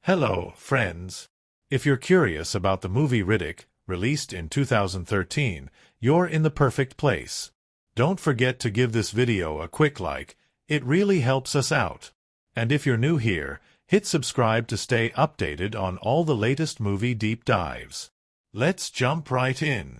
Hello, friends. If you're curious about the movie Riddick, released in 2013, you're in the perfect place. Don't forget to give this video a quick like, it really helps us out. And if you're new here, hit subscribe to stay updated on all the latest movie deep dives. Let's jump right in.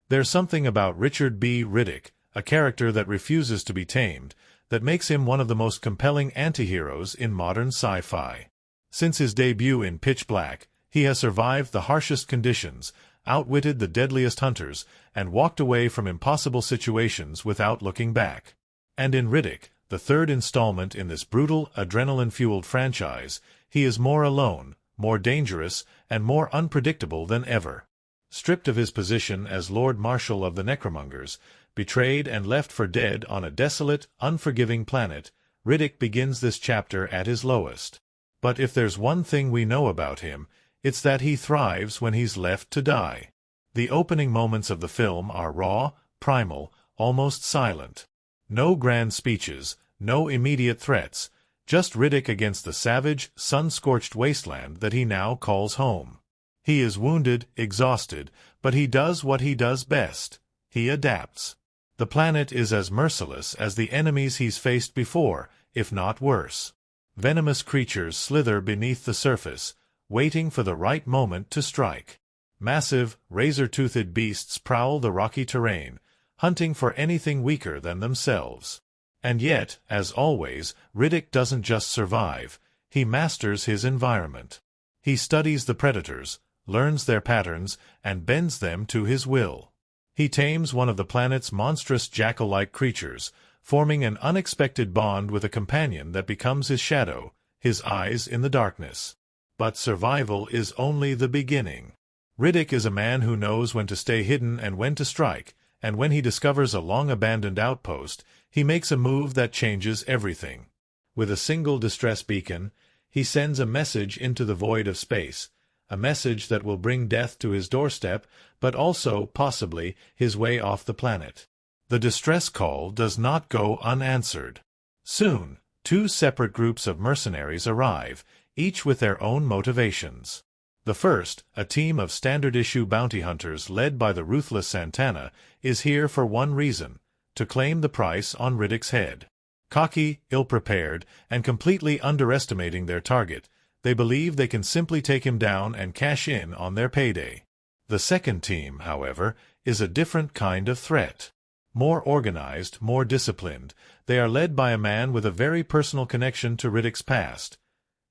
There's something about Richard B. Riddick, a character that refuses to be tamed, that makes him one of the most compelling antiheroes in modern sci-fi. Since his debut in Pitch Black, he has survived the harshest conditions, outwitted the deadliest hunters, and walked away from impossible situations without looking back. And in Riddick, the third installment in this brutal, adrenaline-fueled franchise, he is more alone, more dangerous, and more unpredictable than ever. Stripped of his position as Lord Marshal of the Necromongers, betrayed and left for dead on a desolate, unforgiving planet, Riddick begins this chapter at his lowest. But if there's one thing we know about him, it's that he thrives when he's left to die. The opening moments of the film are raw, primal, almost silent. No grand speeches, no immediate threats, just Riddick against the savage, sun-scorched wasteland that he now calls home. He is wounded, exhausted, but he does what he does best. He adapts. The planet is as merciless as the enemies he's faced before, if not worse. Venomous creatures slither beneath the surface, waiting for the right moment to strike. Massive, razor-toothed beasts prowl the rocky terrain, hunting for anything weaker than themselves. And yet, as always, Riddick doesn't just survive, he masters his environment. He studies the predators, learns their patterns, and bends them to his will. He tames one of the planet's monstrous jackal-like creatures, forming an unexpected bond with a companion that becomes his shadow, his eyes in the darkness. But survival is only the beginning. Riddick is a man who knows when to stay hidden and when to strike, and when he discovers a long-abandoned outpost, he makes a move that changes everything. With a single distress beacon, he sends a message into the void of space, a message that will bring death to his doorstep, but also, possibly, his way off the planet. The distress call does not go unanswered. Soon, two separate groups of mercenaries arrive, each with their own motivations. The first, a team of standard-issue bounty hunters led by the ruthless Santana, is here for one reason: to claim the price on Riddick's head. Cocky, ill-prepared, and completely underestimating their target, they believe they can simply take him down and cash in on their payday. The second team, however, is a different kind of threat. More organized, more disciplined, they are led by a man with a very personal connection to Riddick's past.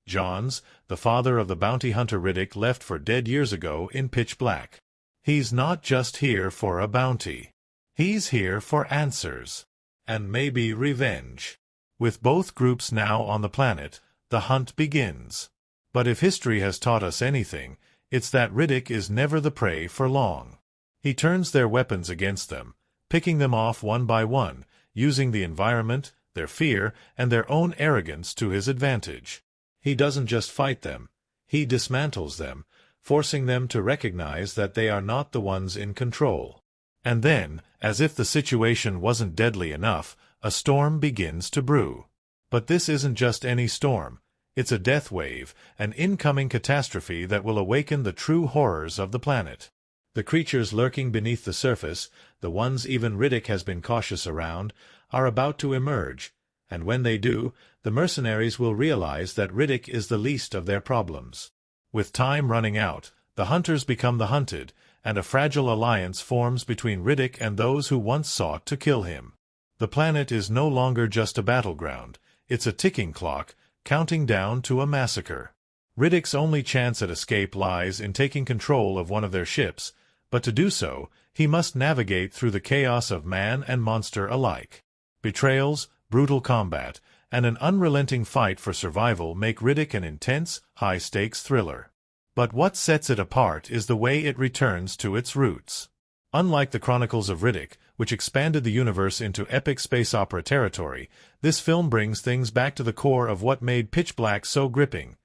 Johns, the father of the bounty hunter Riddick left for dead years ago in Pitch Black. He's not just here for a bounty. He's here for answers. And maybe revenge. With both groups now on the planet, the hunt begins. But if history has taught us anything, it's that Riddick is never the prey for long. He turns their weapons against them, picking them off one by one, using the environment, their fear, and their own arrogance to his advantage. He doesn't just fight them, he dismantles them, forcing them to recognize that they are not the ones in control. And then, as if the situation wasn't deadly enough, a storm begins to brew. But this isn't just any storm. It's a death wave, an incoming catastrophe that will awaken the true horrors of the planet. The creatures lurking beneath the surface, the ones even Riddick has been cautious around, are about to emerge, and when they do, the mercenaries will realize that Riddick is the least of their problems. With time running out, the hunters become the hunted, and a fragile alliance forms between Riddick and those who once sought to kill him. The planet is no longer just a battleground, it's a ticking clock, counting down to a massacre. Riddick's only chance at escape lies in taking control of one of their ships, but to do so, he must navigate through the chaos of man and monster alike. Betrayals, brutal combat, and an unrelenting fight for survival make Riddick an intense, high-stakes thriller. But what sets it apart is the way it returns to its roots. Unlike the Chronicles of Riddick, which expanded the universe into epic space opera territory, this film brings things back to the core of what made Pitch Black so gripping.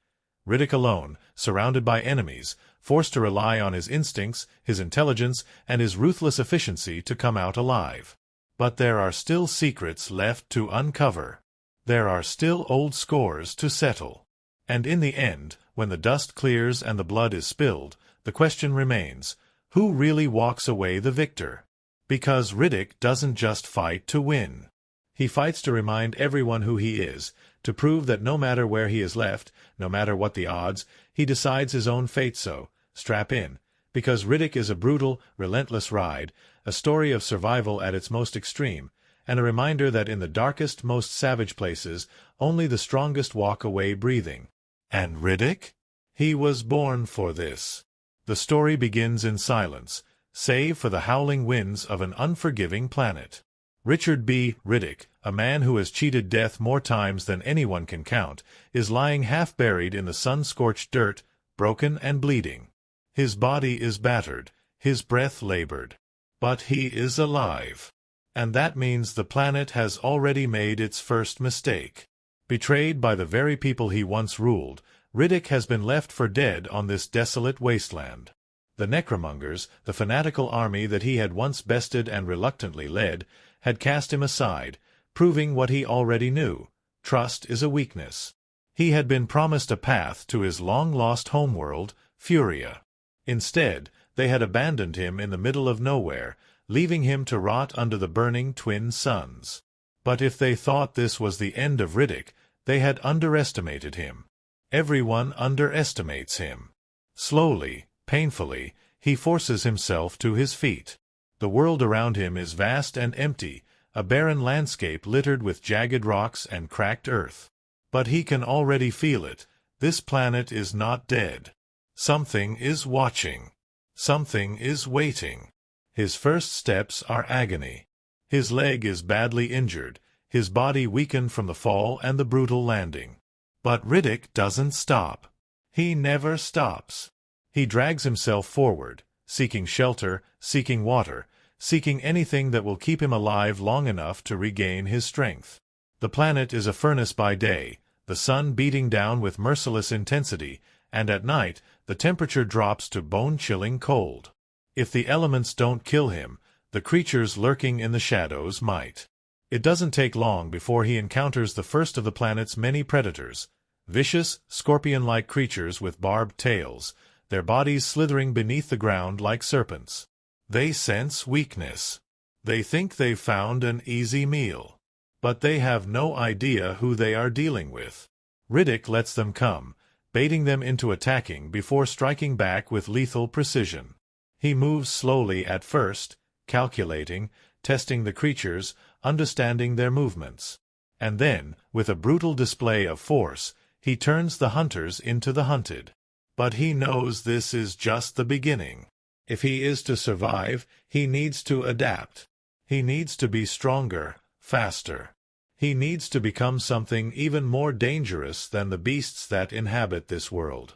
Riddick alone, surrounded by enemies, forced to rely on his instincts, his intelligence, and his ruthless efficiency to come out alive. But there are still secrets left to uncover. There are still old scores to settle. And in the end, when the dust clears and the blood is spilled, the question remains, who really walks away the victor? Because Riddick doesn't just fight to win. He fights to remind everyone who he is, to prove that no matter where he is left, no matter what the odds, he decides his own fate. So, strap in, because Riddick is a brutal, relentless ride, a story of survival at its most extreme, and a reminder that in the darkest, most savage places, only the strongest walk away breathing. And Riddick? He was born for this. The story begins in silence, save for the howling winds of an unforgiving planet. Richard B. Riddick, a man who has cheated death more times than anyone can count, is lying half-buried in the sun-scorched dirt, broken and bleeding. His body is battered, his breath labored. But he is alive. And that means the planet has already made its first mistake. Betrayed by the very people he once ruled, Riddick has been left for dead on this desolate wasteland. The necromongers, the fanatical army that he had once bested and reluctantly led, had cast him aside, proving what he already knew: trust is a weakness. He had been promised a path to his long-lost homeworld, Furia. Instead, they had abandoned him in the middle of nowhere, leaving him to rot under the burning twin suns. But if they thought this was the end of Riddick, they had underestimated him. Everyone underestimates him. Slowly, painfully, he forces himself to his feet. The world around him is vast and empty, a barren landscape littered with jagged rocks and cracked earth. But he can already feel it. This planet is not dead. Something is watching. Something is waiting. His first steps are agony. His leg is badly injured, his body weakened from the fall and the brutal landing. But Riddick doesn't stop. He never stops. He drags himself forward, seeking shelter, seeking water, seeking anything that will keep him alive long enough to regain his strength. The planet is a furnace by day, the sun beating down with merciless intensity, and at night the temperature drops to bone-chilling cold. If the elements don't kill him, the creatures lurking in the shadows might. It doesn't take long before he encounters the first of the planet's many predators, vicious, scorpion-like creatures with barbed tails, their bodies slithering beneath the ground like serpents. They sense weakness. They think they've found an easy meal. But they have no idea who they are dealing with. Riddick lets them come, baiting them into attacking before striking back with lethal precision. He moves slowly at first, calculating, testing the creatures, understanding their movements. And then, with a brutal display of force, he turns the hunters into the hunted. But he knows this is just the beginning. If he is to survive, he needs to adapt. He needs to be stronger, faster. He needs to become something even more dangerous than the beasts that inhabit this world.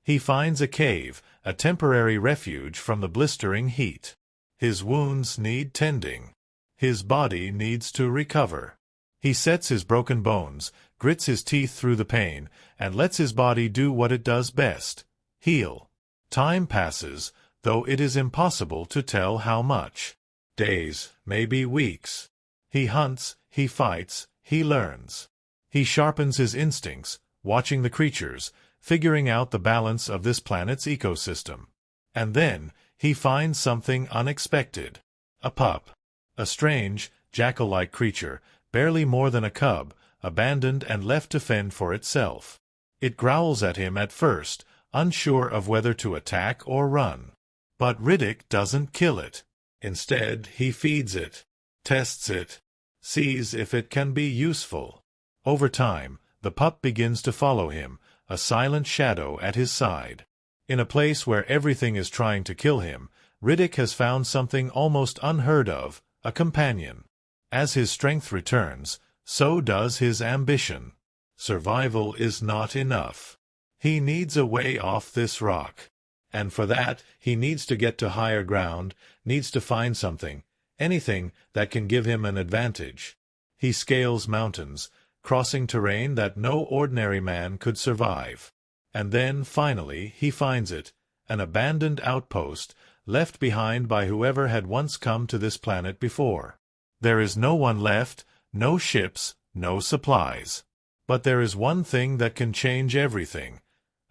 He finds a cave, a temporary refuge from the blistering heat. His wounds need tending. His body needs to recover. He sets his broken bones, grits his teeth through the pain, and lets his body do what it does best: heal. Time passes, though it is impossible to tell how much. Days, maybe weeks. He hunts, he fights, he learns. He sharpens his instincts, watching the creatures, figuring out the balance of this planet's ecosystem. And then, he finds something unexpected. A pup. A strange, jackal-like creature, barely more than a cub, abandoned and left to fend for itself. It growls at him at first, unsure of whether to attack or run. But Riddick doesn't kill it. Instead, he feeds it, tests it, sees if it can be useful. Over time, the pup begins to follow him, a silent shadow at his side. In a place where everything is trying to kill him, Riddick has found something almost unheard of: a companion. As his strength returns, so does his ambition. Survival is not enough. He needs a way off this rock. And for that, he needs to get to higher ground, needs to find something, anything that can give him an advantage. He scales mountains, crossing terrain that no ordinary man could survive. And then, finally, he finds it, an abandoned outpost, left behind by whoever had once come to this planet before. There is no one left, no ships, no supplies. But there is one thing that can change everything: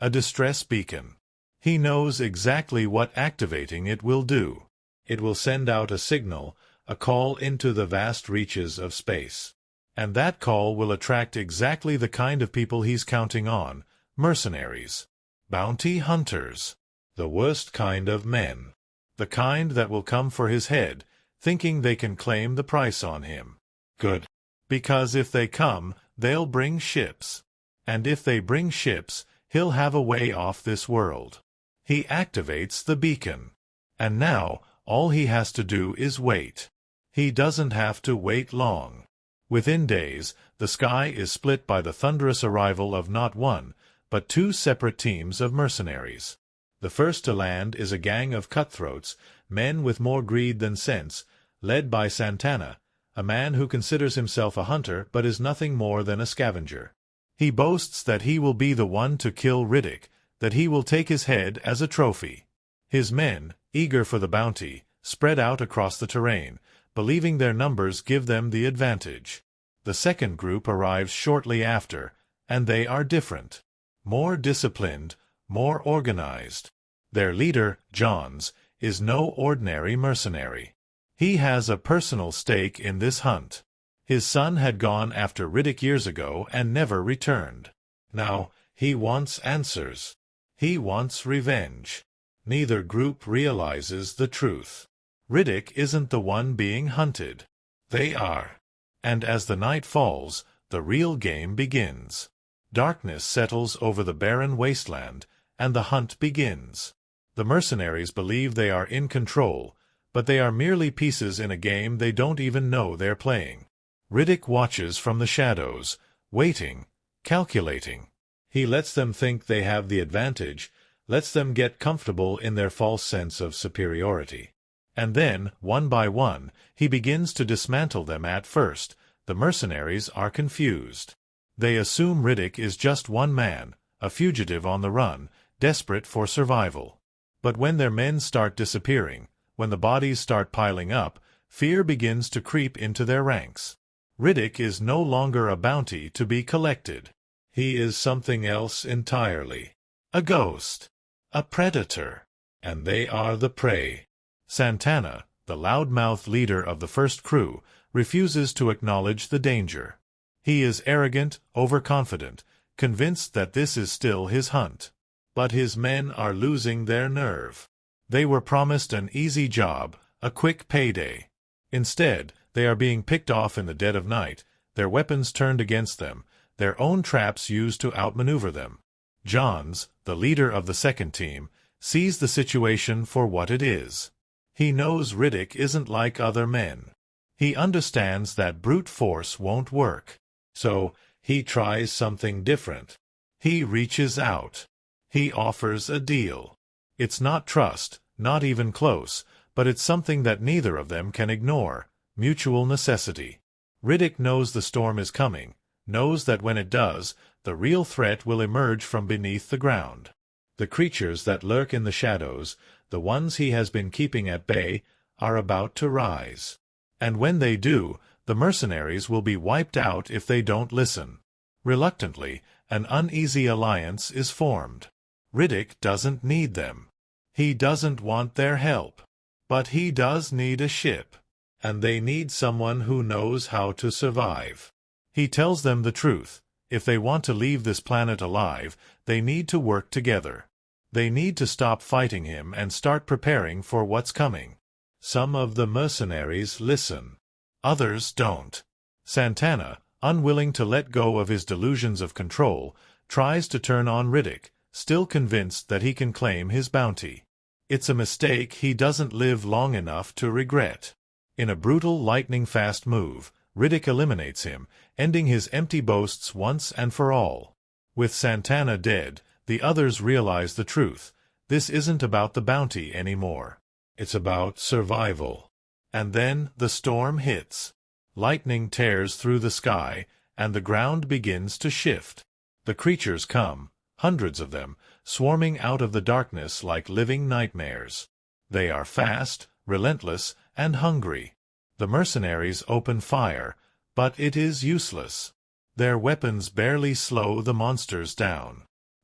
a distress beacon. He knows exactly what activating it will do. It will send out a signal, a call into the vast reaches of space. And that call will attract exactly the kind of people he's counting on: mercenaries, bounty hunters, the worst kind of men. The kind that will come for his head, thinking they can claim the price on him. Good. Because if they come, they'll bring ships. And if they bring ships, he'll have a way off this world. He activates the beacon. And now, all he has to do is wait. He doesn't have to wait long. Within days, the sky is split by the thunderous arrival of not one, but two separate teams of mercenaries. The first to land is a gang of cutthroats, men with more greed than sense, led by Santana, a man who considers himself a hunter but is nothing more than a scavenger. He boasts that he will be the one to kill Riddick, that he will take his head as a trophy. His men, eager for the bounty, spread out across the terrain, believing their numbers give them the advantage. The second group arrives shortly after, and they are different. More disciplined, more organized. Their leader, Johns, is no ordinary mercenary. He has a personal stake in this hunt. His son had gone after Riddick years ago and never returned. Now, he wants answers. He wants revenge. Neither group realizes the truth. Riddick isn't the one being hunted. They are. And as the night falls, the real game begins. Darkness settles over the barren wasteland, and the hunt begins. The mercenaries believe they are in control, but they are merely pieces in a game they don't even know they're playing. Riddick watches from the shadows, waiting, calculating. He lets them think they have the advantage, lets them get comfortable in their false sense of superiority. And then, one by one, he begins to dismantle them. At first, the mercenaries are confused. They assume Riddick is just one man, a fugitive on the run, desperate for survival. But when their men start disappearing, when the bodies start piling up, fear begins to creep into their ranks. Riddick is no longer a bounty to be collected. He is something else entirely. A ghost. A predator. And they are the prey. Santana, the loudmouth leader of the first crew, refuses to acknowledge the danger. He is arrogant, overconfident, convinced that this is still his hunt. But his men are losing their nerve. They were promised an easy job, a quick payday. Instead, they are being picked off in the dead of night, their weapons turned against them, their own traps used to outmaneuver them. Johns, the leader of the second team, sees the situation for what it is. He knows Riddick isn't like other men. He understands that brute force won't work. So, he tries something different. He reaches out. He offers a deal. It's not trust, not even close, but it's something that neither of them can ignore: mutual necessity. Riddick knows the storm is coming, knows that when it does, the real threat will emerge from beneath the ground. The creatures that lurk in the shadows, the ones he has been keeping at bay, are about to rise. And when they do, the mercenaries will be wiped out if they don't listen. Reluctantly, an uneasy alliance is formed. Riddick doesn't need them. He doesn't want their help. But he does need a ship. And they need someone who knows how to survive. He tells them the truth. If they want to leave this planet alive, they need to work together. They need to stop fighting him and start preparing for what's coming. Some of the mercenaries listen. Others don't. Santana, unwilling to let go of his delusions of control, tries to turn on Riddick, still convinced that he can claim his bounty. It's a mistake he doesn't live long enough to regret. In a brutal, lightning-fast move, Riddick eliminates him, ending his empty boasts once and for all. With Santana dead, the others realize the truth. This isn't about the bounty anymore. It's about survival. And then the storm hits. Lightning tears through the sky, and the ground begins to shift. The creatures come, hundreds of them, swarming out of the darkness like living nightmares. They are fast, relentless, and hungry. The mercenaries open fire, but it is useless. Their weapons barely slow the monsters down.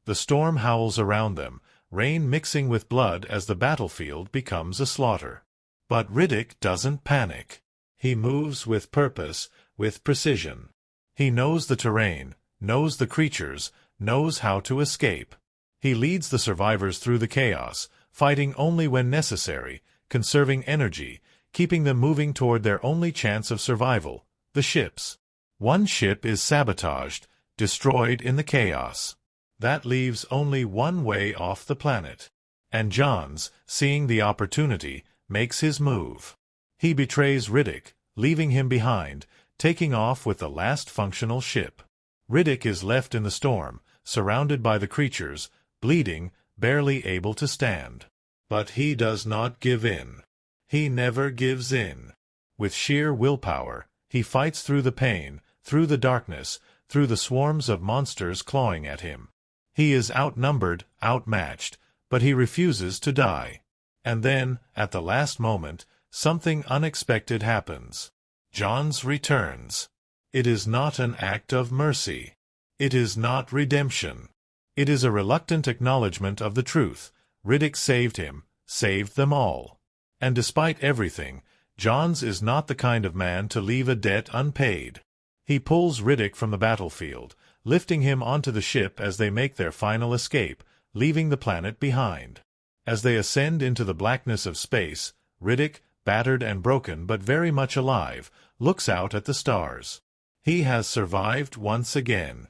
The storm howls around them, rain mixing with blood as the battlefield becomes a slaughter. But Riddick doesn't panic. He moves with purpose, with precision. He knows the terrain, knows the creatures, knows how to escape. He leads the survivors through the chaos, fighting only when necessary, conserving energy, keeping them moving toward their only chance of survival, the ships. One ship is sabotaged, destroyed in the chaos. That leaves only one way off the planet. And Johns, seeing the opportunity, makes his move. He betrays Riddick, leaving him behind, taking off with the last functional ship. Riddick is left in the storm, surrounded by the creatures, bleeding, barely able to stand. But he does not give in. He never gives in. With sheer willpower, he fights through the pain, through the darkness, through the swarms of monsters clawing at him. He is outnumbered, outmatched, but he refuses to die. And then, at the last moment, something unexpected happens. Johns returns. It is not an act of mercy. It is not redemption. It is a reluctant acknowledgement of the truth. Riddick saved him, saved them all. And despite everything, Johns is not the kind of man to leave a debt unpaid. He pulls Riddick from the battlefield, lifting him onto the ship as they make their final escape, leaving the planet behind. As they ascend into the blackness of space, Riddick, battered and broken but very much alive, looks out at the stars. He has survived once again.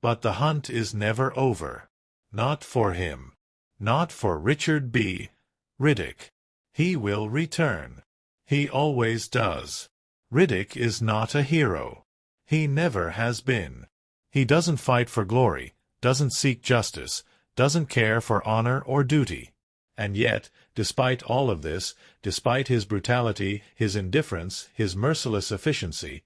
But the hunt is never over. Not for him. Not for Richard B. Riddick. He will return. He always does. Riddick is not a hero. He never has been. He doesn't fight for glory, doesn't seek justice, doesn't care for honor or duty. And yet, despite all of this, despite his brutality, his indifference, his merciless efficiency,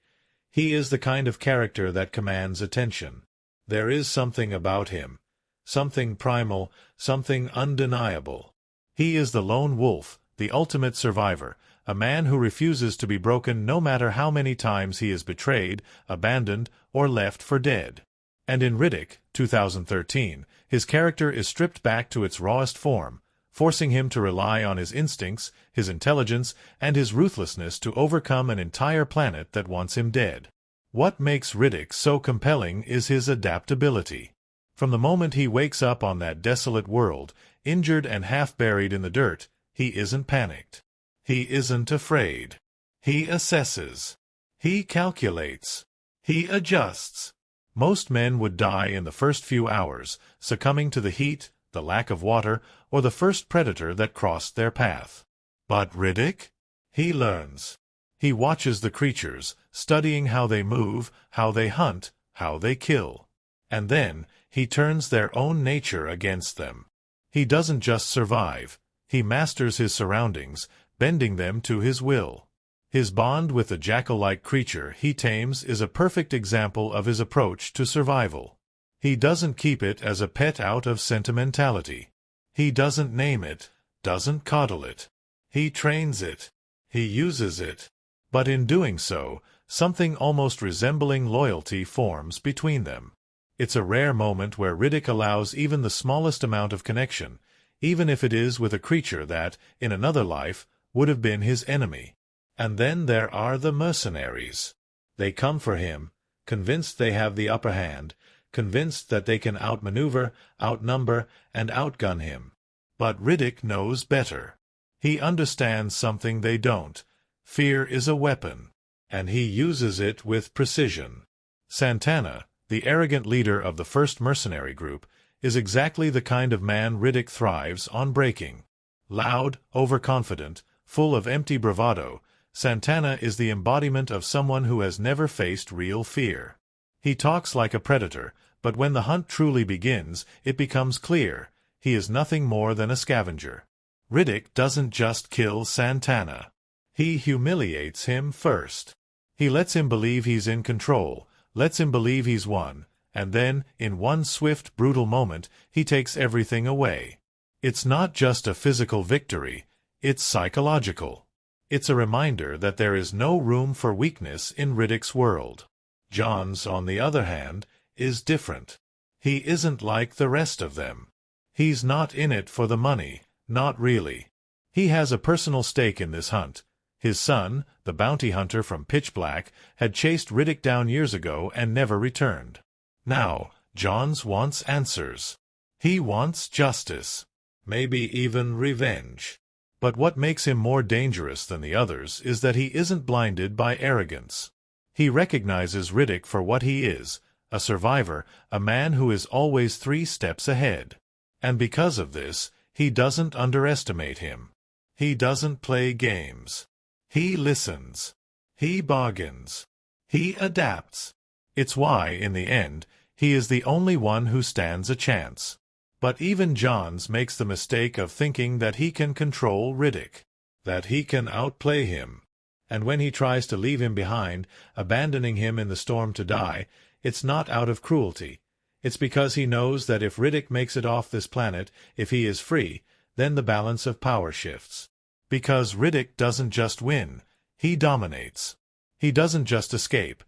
he is the kind of character that commands attention. There is something about him, something primal, something undeniable. He is the lone wolf, the ultimate survivor, a man who refuses to be broken no matter how many times he is betrayed, abandoned, or left for dead. And in Riddick, 2013, his character is stripped back to its rawest form, forcing him to rely on his instincts, his intelligence, and his ruthlessness to overcome an entire planet that wants him dead. What makes Riddick so compelling is his adaptability. From the moment he wakes up on that desolate world, injured and half-buried in the dirt, he isn't panicked. He isn't afraid. He assesses. He calculates. He adjusts. Most men would die in the first few hours, succumbing to the heat, the lack of water, or the first predator that crossed their path. But Riddick? He learns. He watches the creatures, studying how they move, how they hunt, how they kill. And then, he turns their own nature against them. He doesn't just survive. He masters his surroundings, bending them to his will. His bond with the jackal-like creature he tames is a perfect example of his approach to survival. He doesn't keep it as a pet out of sentimentality. He doesn't name it, doesn't coddle it. He trains it. He uses it. But in doing so, something almost resembling loyalty forms between them. It's a rare moment where Riddick allows even the smallest amount of connection, even if it is with a creature that, in another life, would have been his enemy. And then there are the mercenaries. They come for him, convinced they have the upper hand, convinced that they can outmaneuver, outnumber, and outgun him. But Riddick knows better. He understands something they don't. Fear is a weapon, and he uses it with precision. Santana, the arrogant leader of the first mercenary group, is exactly the kind of man Riddick thrives on breaking. Loud, overconfident, full of empty bravado, Santana is the embodiment of someone who has never faced real fear. He talks like a predator, but when the hunt truly begins, it becomes clear he is nothing more than a scavenger. Riddick doesn't just kill Santana. He humiliates him first. He lets him believe he's in control, lets him believe he's won, and then, in one swift, brutal moment, he takes everything away. It's not just a physical victory, it's psychological. It's a reminder that there is no room for weakness in Riddick's world. Johns, on the other hand, is different. He isn't like the rest of them. He's not in it for the money, not really. He has a personal stake in this hunt. His son, the bounty hunter from Pitch Black, had chased Riddick down years ago and never returned. Now, Johns wants answers. He wants justice. Maybe even revenge. But what makes him more dangerous than the others is that he isn't blinded by arrogance. He recognizes Riddick for what he is, a survivor, a man who is always 3 steps ahead. And because of this, he doesn't underestimate him. He doesn't play games. He listens. He bargains. He adapts. It's why, in the end, he is the only one who stands a chance. But even Johns makes the mistake of thinking that he can control Riddick, that he can outplay him. And when he tries to leave him behind, abandoning him in the storm to die, it's not out of cruelty. It's because he knows that if Riddick makes it off this planet, if he is free, then the balance of power shifts. Because Riddick doesn't just win, he dominates. He doesn't just escape.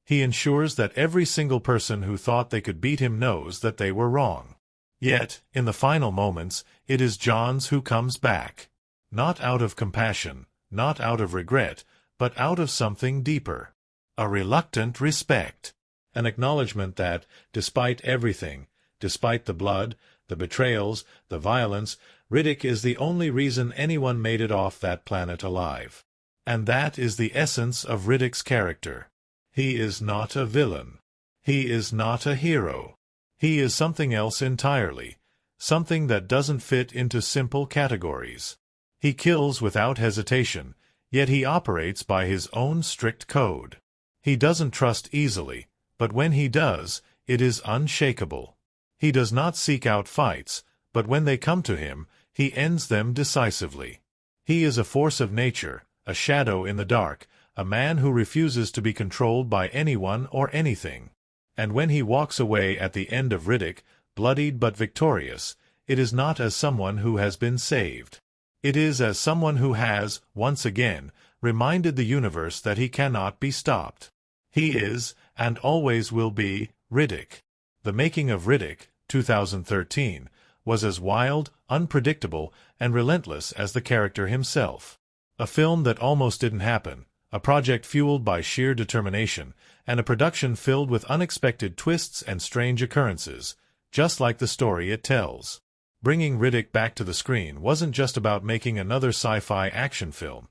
He ensures that every single person who thought they could beat him knows that they were wrong. Yet, in the final moments, it is Johns who comes back. Not out of compassion, not out of regret, but out of something deeper. A reluctant respect. An acknowledgement that, despite everything, despite the blood, the betrayals, the violence, Riddick is the only reason anyone made it off that planet alive. And that is the essence of Riddick's character. He is not a villain. He is not a hero. He is something else entirely, something that doesn't fit into simple categories. He kills without hesitation, yet he operates by his own strict code. He doesn't trust easily, but when he does, it is unshakable. He does not seek out fights, but when they come to him, he ends them decisively. He is a force of nature, a shadow in the dark, a man who refuses to be controlled by anyone or anything. And when he walks away at the end of Riddick, bloodied but victorious, it is not as someone who has been saved. It is as someone who has, once again, reminded the universe that he cannot be stopped. He is, and always will be, Riddick. The making of Riddick, 2013, was as wild, unpredictable, and relentless as the character himself. A film that almost didn't happen, a project fueled by sheer determination, and a production filled with unexpected twists and strange occurrences, just like the story it tells. Bringing Riddick back to the screen wasn't just about making another sci-fi action film.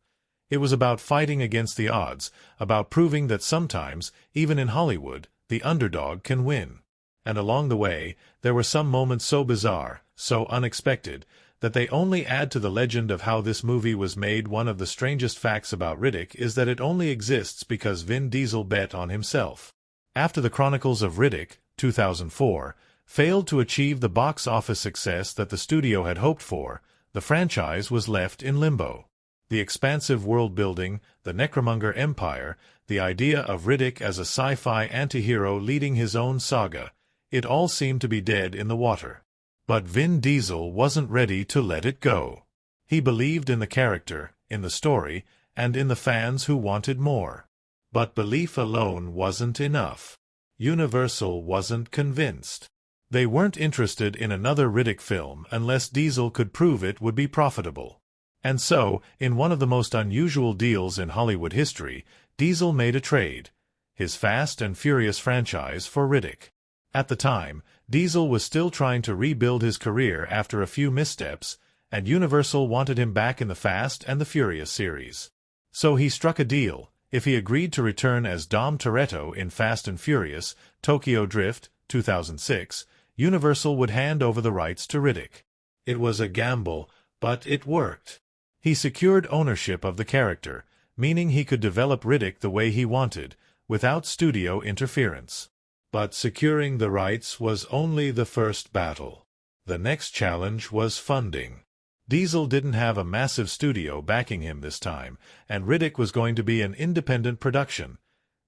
It was about fighting against the odds, about proving that sometimes, even in Hollywood, the underdog can win. And along the way, there were some moments so bizarre, so unexpected, that they only add to the legend of how this movie was made. One of the strangest facts about Riddick is that it only exists because Vin Diesel bet on himself. After the Chronicles of Riddick, 2004, failed to achieve the box office success that the studio had hoped for, the franchise was left in limbo. The expansive world-building, the Necromonger Empire, the idea of Riddick as a sci-fi anti-hero leading his own saga, it all seemed to be dead in the water. But Vin Diesel wasn't ready to let it go. He believed in the character, in the story, and in the fans who wanted more. But belief alone wasn't enough. Universal wasn't convinced. They weren't interested in another Riddick film unless Diesel could prove it would be profitable. And so, in one of the most unusual deals in Hollywood history, Diesel made a trade, his Fast and Furious franchise for Riddick. At the time, Diesel was still trying to rebuild his career after a few missteps, and Universal wanted him back in the Fast and the Furious series. So he struck a deal. If he agreed to return as Dom Toretto in Fast and Furious, Tokyo Drift, 2006, Universal would hand over the rights to Riddick. It was a gamble, but it worked. He secured ownership of the character, meaning he could develop Riddick the way he wanted, without studio interference. But securing the rights was only the first battle. The next challenge was funding. Diesel didn't have a massive studio backing him this time, and Riddick was going to be an independent production,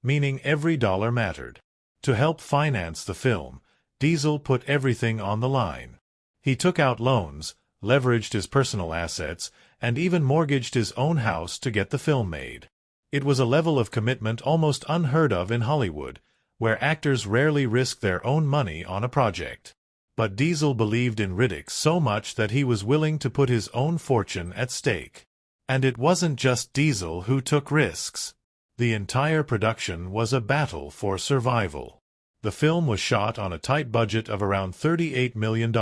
meaning every dollar mattered. To help finance the film, Diesel put everything on the line. He took out loans, leveraged his personal assets, and even mortgaged his own house to get the film made. It was a level of commitment almost unheard of in Hollywood, where actors rarely risk their own money on a project. But Diesel believed in Riddick so much that he was willing to put his own fortune at stake. And it wasn't just Diesel who took risks. The entire production was a battle for survival. The film was shot on a tight budget of around $38 million,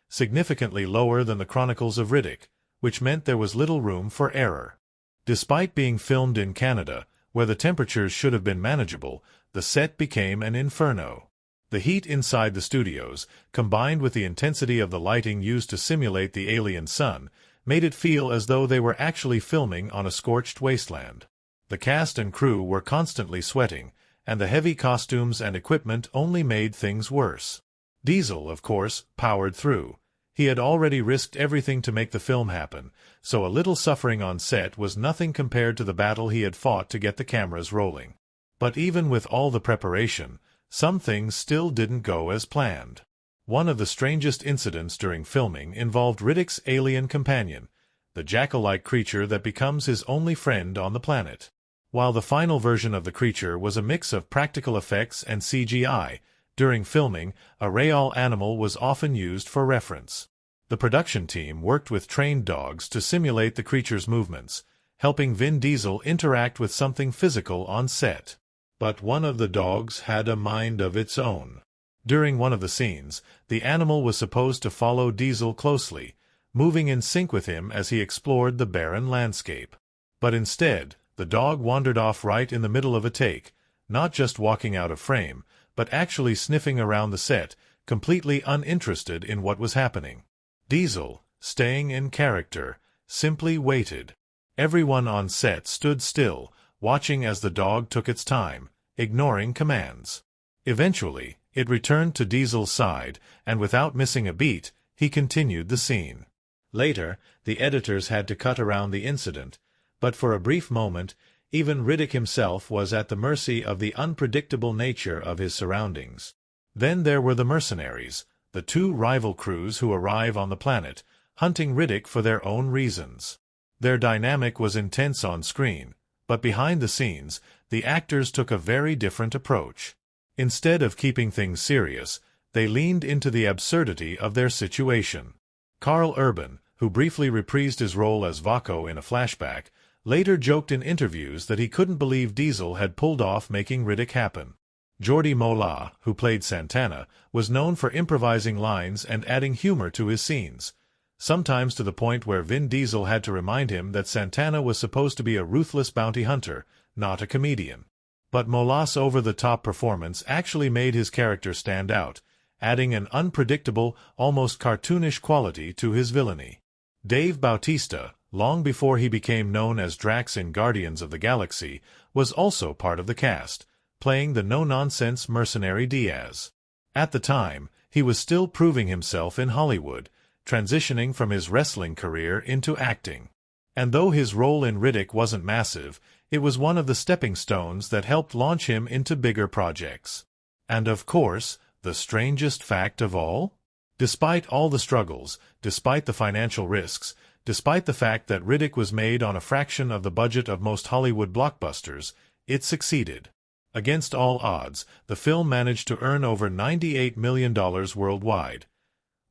significantly lower than the Chronicles of Riddick, which meant there was little room for error. Despite being filmed in Canada, where the temperatures should have been manageable, the set became an inferno. The heat inside the studios, combined with the intensity of the lighting used to simulate the alien sun, made it feel as though they were actually filming on a scorched wasteland. The cast and crew were constantly sweating, and the heavy costumes and equipment only made things worse. Diesel, of course, powered through. He had already risked everything to make the film happen, so a little suffering on set was nothing compared to the battle he had fought to get the cameras rolling. But even with all the preparation, some things still didn't go as planned. One of the strangest incidents during filming involved Riddick's alien companion, the jackal-like creature that becomes his only friend on the planet. While the final version of the creature was a mix of practical effects and CGI, during filming, a real animal was often used for reference. The production team worked with trained dogs to simulate the creature's movements, helping Vin Diesel interact with something physical on set. But one of the dogs had a mind of its own. During one of the scenes, the animal was supposed to follow Diesel closely, moving in sync with him as he explored the barren landscape. But instead, the dog wandered off right in the middle of a take, not just walking out of frame, but actually sniffing around the set, completely uninterested in what was happening. Diesel, staying in character, simply waited. Everyone on set stood still, watching as the dog took its time, ignoring commands. Eventually, it returned to Diesel's side, and without missing a beat, he continued the scene. Later, the editors had to cut around the incident, but for a brief moment, even Riddick himself was at the mercy of the unpredictable nature of his surroundings. Then there were the mercenaries, the two rival crews who arrive on the planet, hunting Riddick for their own reasons. Their dynamic was intense on screen, but behind the scenes, the actors took a very different approach. Instead of keeping things serious, they leaned into the absurdity of their situation. Karl Urban, who briefly reprised his role as Vaco in a flashback, later joked in interviews that he couldn't believe Diesel had pulled off making Riddick happen. Jordi Mollà, who played Santana, was known for improvising lines and adding humor to his scenes, sometimes to the point where Vin Diesel had to remind him that Santana was supposed to be a ruthless bounty hunter, not a comedian. But Mollà's over-the-top performance actually made his character stand out, adding an unpredictable, almost cartoonish quality to his villainy. Dave Bautista, long before he became known as Drax in Guardians of the Galaxy, was also part of the cast, playing the no-nonsense mercenary Diaz. At the time, he was still proving himself in Hollywood, transitioning from his wrestling career into acting. And though his role in Riddick wasn't massive, it was one of the stepping stones that helped launch him into bigger projects. And of course, the strangest fact of all? Despite all the struggles, despite the financial risks, despite the fact that Riddick was made on a fraction of the budget of most Hollywood blockbusters, it succeeded. Against all odds, the film managed to earn over $98 million worldwide,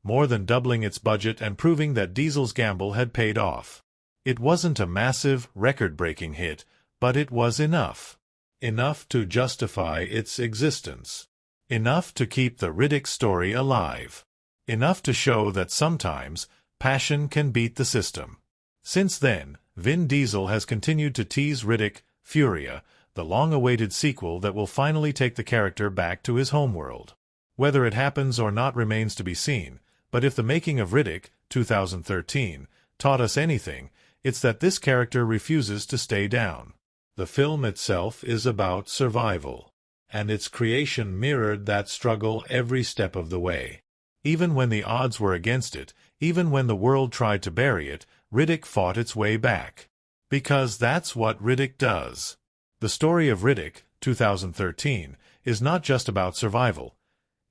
more than doubling its budget and proving that Diesel's gamble had paid off. It wasn't a massive, record-breaking hit, but it was enough. Enough to justify its existence. Enough to keep the Riddick story alive. Enough to show that sometimes, passion can beat the system. Since then, Vin Diesel has continued to tease Riddick, Furia, the long-awaited sequel that will finally take the character back to his homeworld. Whether it happens or not remains to be seen, but if the making of Riddick, 2013, taught us anything, it's that this character refuses to stay down. The film itself is about survival, and its creation mirrored that struggle every step of the way. Even when the odds were against it, even when the world tried to bury it, Riddick fought its way back. Because that's what Riddick does. The story of Riddick, 2013, is not just about survival.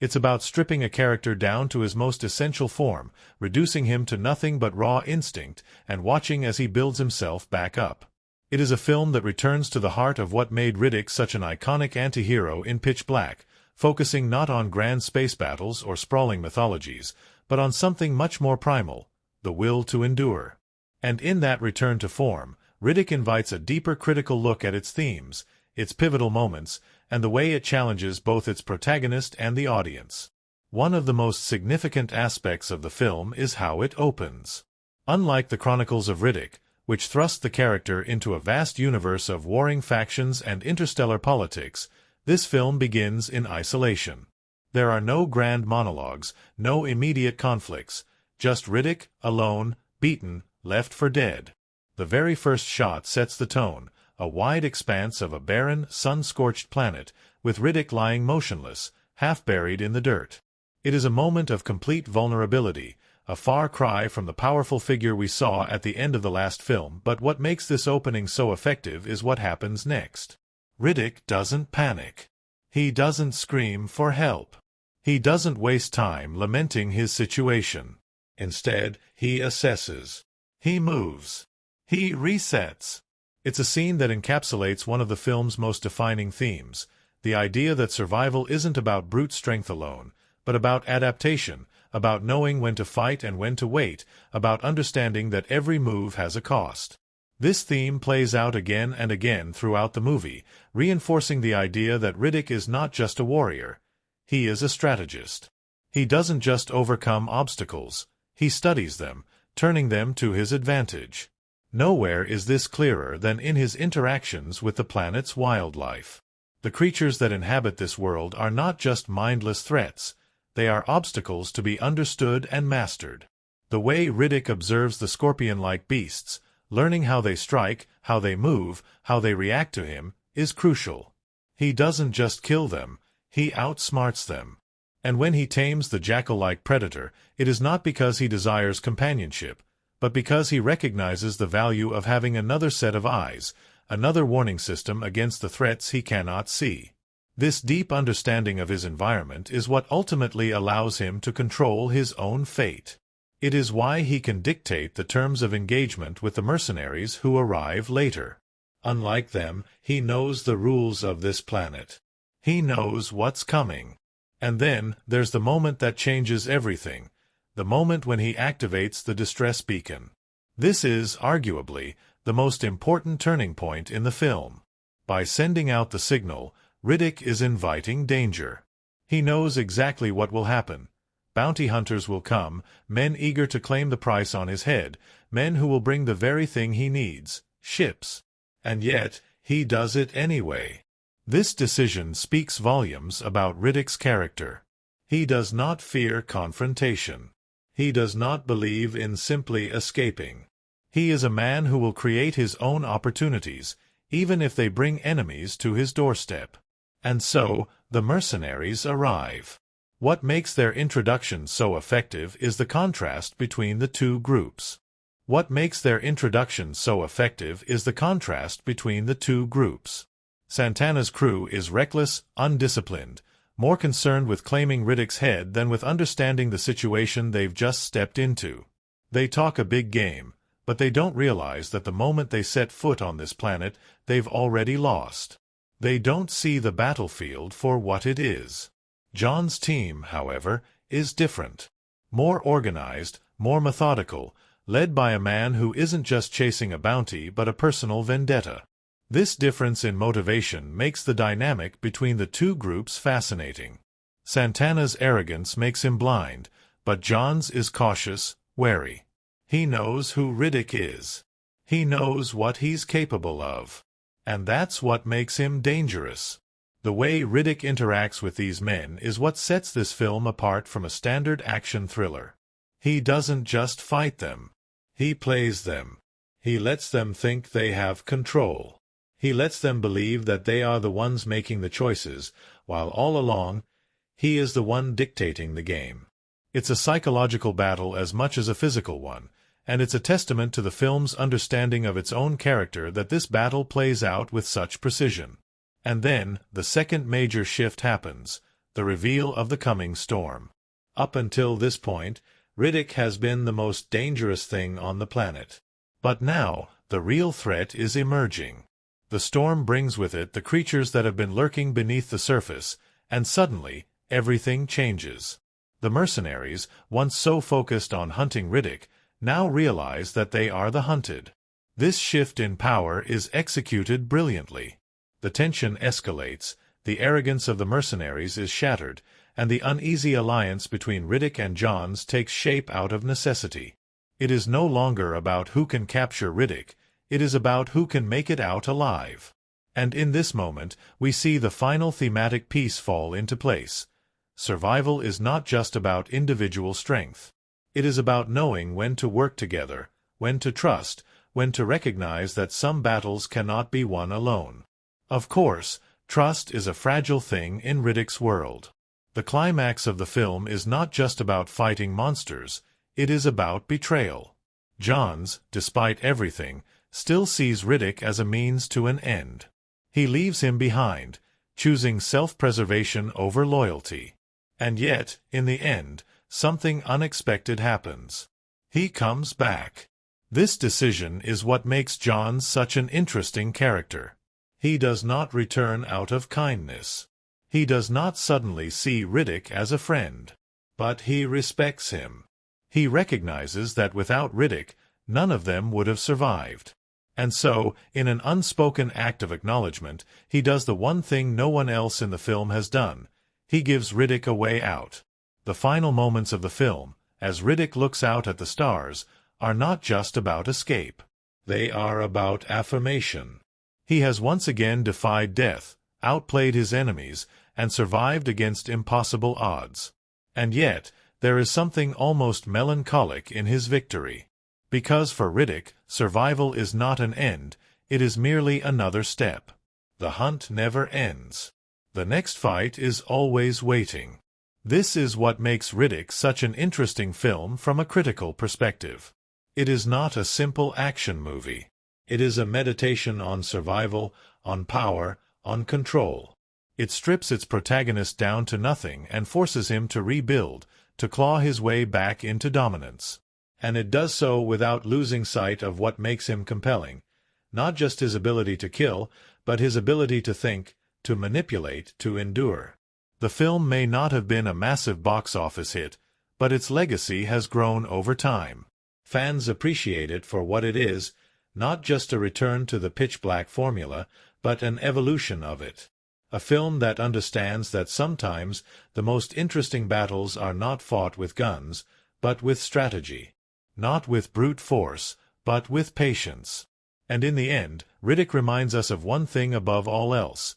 It's about stripping a character down to his most essential form, reducing him to nothing but raw instinct, and watching as he builds himself back up. It is a film that returns to the heart of what made Riddick such an iconic anti-hero in Pitch Black, focusing not on grand space battles or sprawling mythologies, but on something much more primal, the will to endure. And in that return to form, Riddick invites a deeper critical look at its themes, its pivotal moments, and the way it challenges both its protagonist and the audience. One of the most significant aspects of the film is how it opens. Unlike the Chronicles of Riddick, which thrust the character into a vast universe of warring factions and interstellar politics, this film begins in isolation. There are no grand monologues, no immediate conflicts, just Riddick, alone, beaten, left for dead. The very first shot sets the tone, a wide expanse of a barren, sun-scorched planet, with Riddick lying motionless, half buried in the dirt. It is a moment of complete vulnerability, a far cry from the powerful figure we saw at the end of the last film, but what makes this opening so effective is what happens next. Riddick doesn't panic. He doesn't scream for help. He doesn't waste time lamenting his situation. Instead, he assesses. He moves. He resets. It's a scene that encapsulates one of the film's most defining themes, the idea that survival isn't about brute strength alone, but about adaptation, about knowing when to fight and when to wait, about understanding that every move has a cost. This theme plays out again and again throughout the movie, reinforcing the idea that Riddick is not just a warrior. He is a strategist. He doesn't just overcome obstacles. He studies them, turning them to his advantage. Nowhere is this clearer than in his interactions with the planet's wildlife. The creatures that inhabit this world are not just mindless threats. They are obstacles to be understood and mastered. The way Riddick observes the scorpion-like beasts, learning how they strike, how they move, how they react to him, is crucial. He doesn't just kill them, he outsmarts them. And when he tames the jackal-like predator, it is not because he desires companionship, but because he recognizes the value of having another set of eyes, another warning system against the threats he cannot see. This deep understanding of his environment is what ultimately allows him to control his own fate. It is why he can dictate the terms of engagement with the mercenaries who arrive later. Unlike them, he knows the rules of this planet. He knows what's coming. And then, there's the moment that changes everything, the moment when he activates the distress beacon. This is, arguably, the most important turning point in the film. By sending out the signal, Riddick is inviting danger. He knows exactly what will happen. Bounty hunters will come, men eager to claim the price on his head, men who will bring the very thing he needs, ships. And yet, he does it anyway. This decision speaks volumes about Riddick's character. He does not fear confrontation. He does not believe in simply escaping. He is a man who will create his own opportunities, even if they bring enemies to his doorstep. And so, the mercenaries arrive. What makes their introduction so effective is the contrast between the two groups. Santana's crew is reckless, undisciplined, more concerned with claiming Riddick's head than with understanding the situation they've just stepped into. They talk a big game, but they don't realize that the moment they set foot on this planet, they've already lost. They don't see the battlefield for what it is. John's team, however, is different. More organized, more methodical, led by a man who isn't just chasing a bounty but a personal vendetta. This difference in motivation makes the dynamic between the two groups fascinating. Santana's arrogance makes him blind, but John's is cautious, wary. He knows who Riddick is. He knows what he's capable of. And that's what makes him dangerous. The way Riddick interacts with these men is what sets this film apart from a standard action thriller. He doesn't just fight them. He plays them. He lets them think they have control. He lets them believe that they are the ones making the choices, while all along, he is the one dictating the game. It's a psychological battle as much as a physical one, and it's a testament to the film's understanding of its own character that this battle plays out with such precision. And then, the second major shift happens, the reveal of the coming storm. Up until this point, Riddick has been the most dangerous thing on the planet. But now, the real threat is emerging. The storm brings with it the creatures that have been lurking beneath the surface, and suddenly, everything changes. The mercenaries, once so focused on hunting Riddick, now realize that they are the hunted. This shift in power is executed brilliantly. The tension escalates, the arrogance of the mercenaries is shattered, and the uneasy alliance between Riddick and Johns takes shape out of necessity. It is no longer about who can capture Riddick, it is about who can make it out alive. And in this moment, we see the final thematic piece fall into place. Survival is not just about individual strength. It is about knowing when to work together, when to trust, when to recognize that some battles cannot be won alone. Of course, trust is a fragile thing in Riddick's world. The climax of the film is not just about fighting monsters, it is about betrayal. Johns, despite everything, still sees Riddick as a means to an end. He leaves him behind, choosing self-preservation over loyalty. And yet, in the end, something unexpected happens. He comes back. This decision is what makes Johns such an interesting character. He does not return out of kindness. He does not suddenly see Riddick as a friend. But he respects him. He recognizes that without Riddick, none of them would have survived. And so, in an unspoken act of acknowledgement, he does the one thing no one else in the film has done. He gives Riddick a way out. The final moments of the film, as Riddick looks out at the stars, are not just about escape. They are about affirmation. He has once again defied death, outplayed his enemies, and survived against impossible odds. And yet, there is something almost melancholic in his victory. Because for Riddick, survival is not an end, it is merely another step. The hunt never ends. The next fight is always waiting. This is what makes Riddick such an interesting film from a critical perspective. It is not a simple action movie. It is a meditation on survival, on power, on control. It strips its protagonist down to nothing and forces him to rebuild, to claw his way back into dominance. And it does so without losing sight of what makes him compelling. Not just his ability to kill, but his ability to think, to manipulate, to endure. The film may not have been a massive box office hit, but its legacy has grown over time. Fans appreciate it for what it is, not just a return to the pitch-black formula, but an evolution of it. A film that understands that sometimes the most interesting battles are not fought with guns, but with strategy. Not with brute force, but with patience. And in the end, Riddick reminds us of one thing above all else.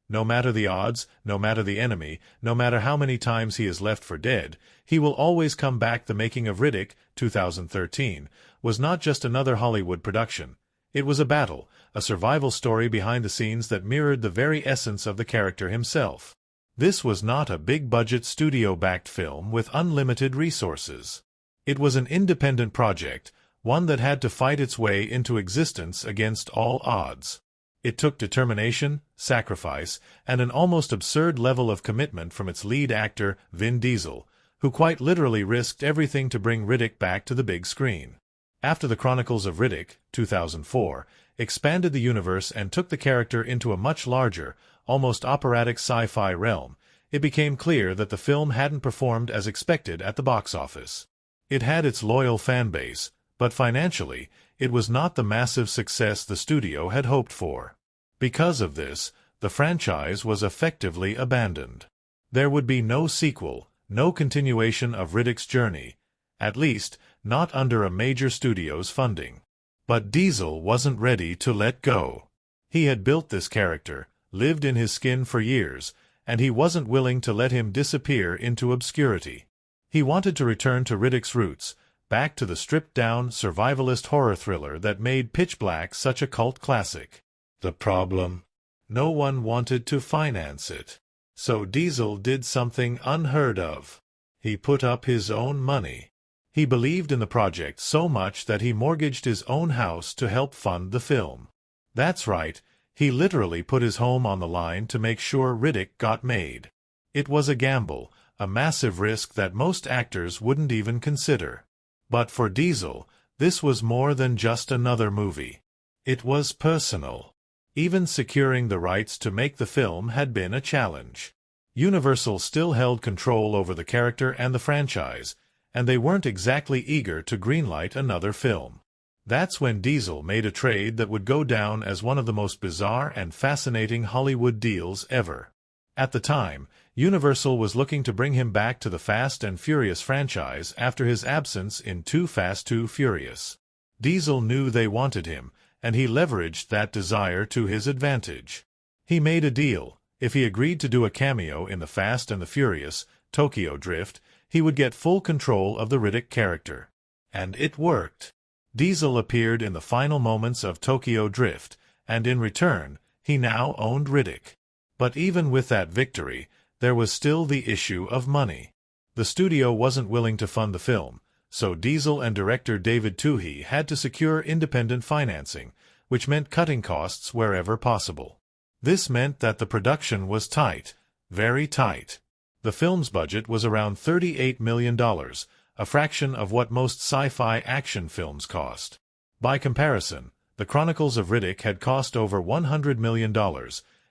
No matter the odds, no matter the enemy, no matter how many times he is left for dead, he will always come back. The Making of Riddick, 2013, was not just another Hollywood production. It was a battle, a survival story behind the scenes that mirrored the very essence of the character himself. This was not a big-budget studio-backed film with unlimited resources. It was an independent project, one that had to fight its way into existence against all odds. It took determination, sacrifice, and an almost absurd level of commitment from its lead actor, Vin Diesel, who quite literally risked everything to bring Riddick back to the big screen. After The Chronicles of Riddick, 2004, expanded the universe and took the character into a much larger, almost operatic sci-fi realm, it became clear that the film hadn't performed as expected at the box office. It had its loyal fan base, but financially, it was not the massive success the studio had hoped for. Because of this, the franchise was effectively abandoned. There would be no sequel, no continuation of Riddick's journey, at least, not under a major studio's funding. But Diesel wasn't ready to let go. He had built this character, lived in his skin for years, and he wasn't willing to let him disappear into obscurity. He wanted to return to Riddick's roots, back to the stripped-down, survivalist horror thriller that made Pitch Black such a cult classic. The problem? No one wanted to finance it. So Diesel did something unheard of. He put up his own money. He believed in the project so much that he mortgaged his own house to help fund the film. That's right, he literally put his home on the line to make sure Riddick got made. It was a gamble, a massive risk that most actors wouldn't even consider. But for Diesel, this was more than just another movie. It was personal. Even securing the rights to make the film had been a challenge. Universal still held control over the character and the franchise, and they weren't exactly eager to greenlight another film. That's when Diesel made a trade that would go down as one of the most bizarre and fascinating Hollywood deals ever. At the time, Universal was looking to bring him back to the Fast and Furious franchise after his absence in Too Fast, Too Furious. Diesel knew they wanted him, and he leveraged that desire to his advantage. He made a deal. If he agreed to do a cameo in the Fast and the Furious, Tokyo Drift, he would get full control of the Riddick character. And it worked. Diesel appeared in the final moments of Tokyo Drift, and in return, he now owned Riddick. But even with that victory, there was still the issue of money. The studio wasn't willing to fund the film, so Diesel and director David Twohy had to secure independent financing, which meant cutting costs wherever possible. This meant that the production was tight, very tight. The film's budget was around $38 million, a fraction of what most sci-fi action films cost. By comparison, The Chronicles of Riddick had cost over $100 million,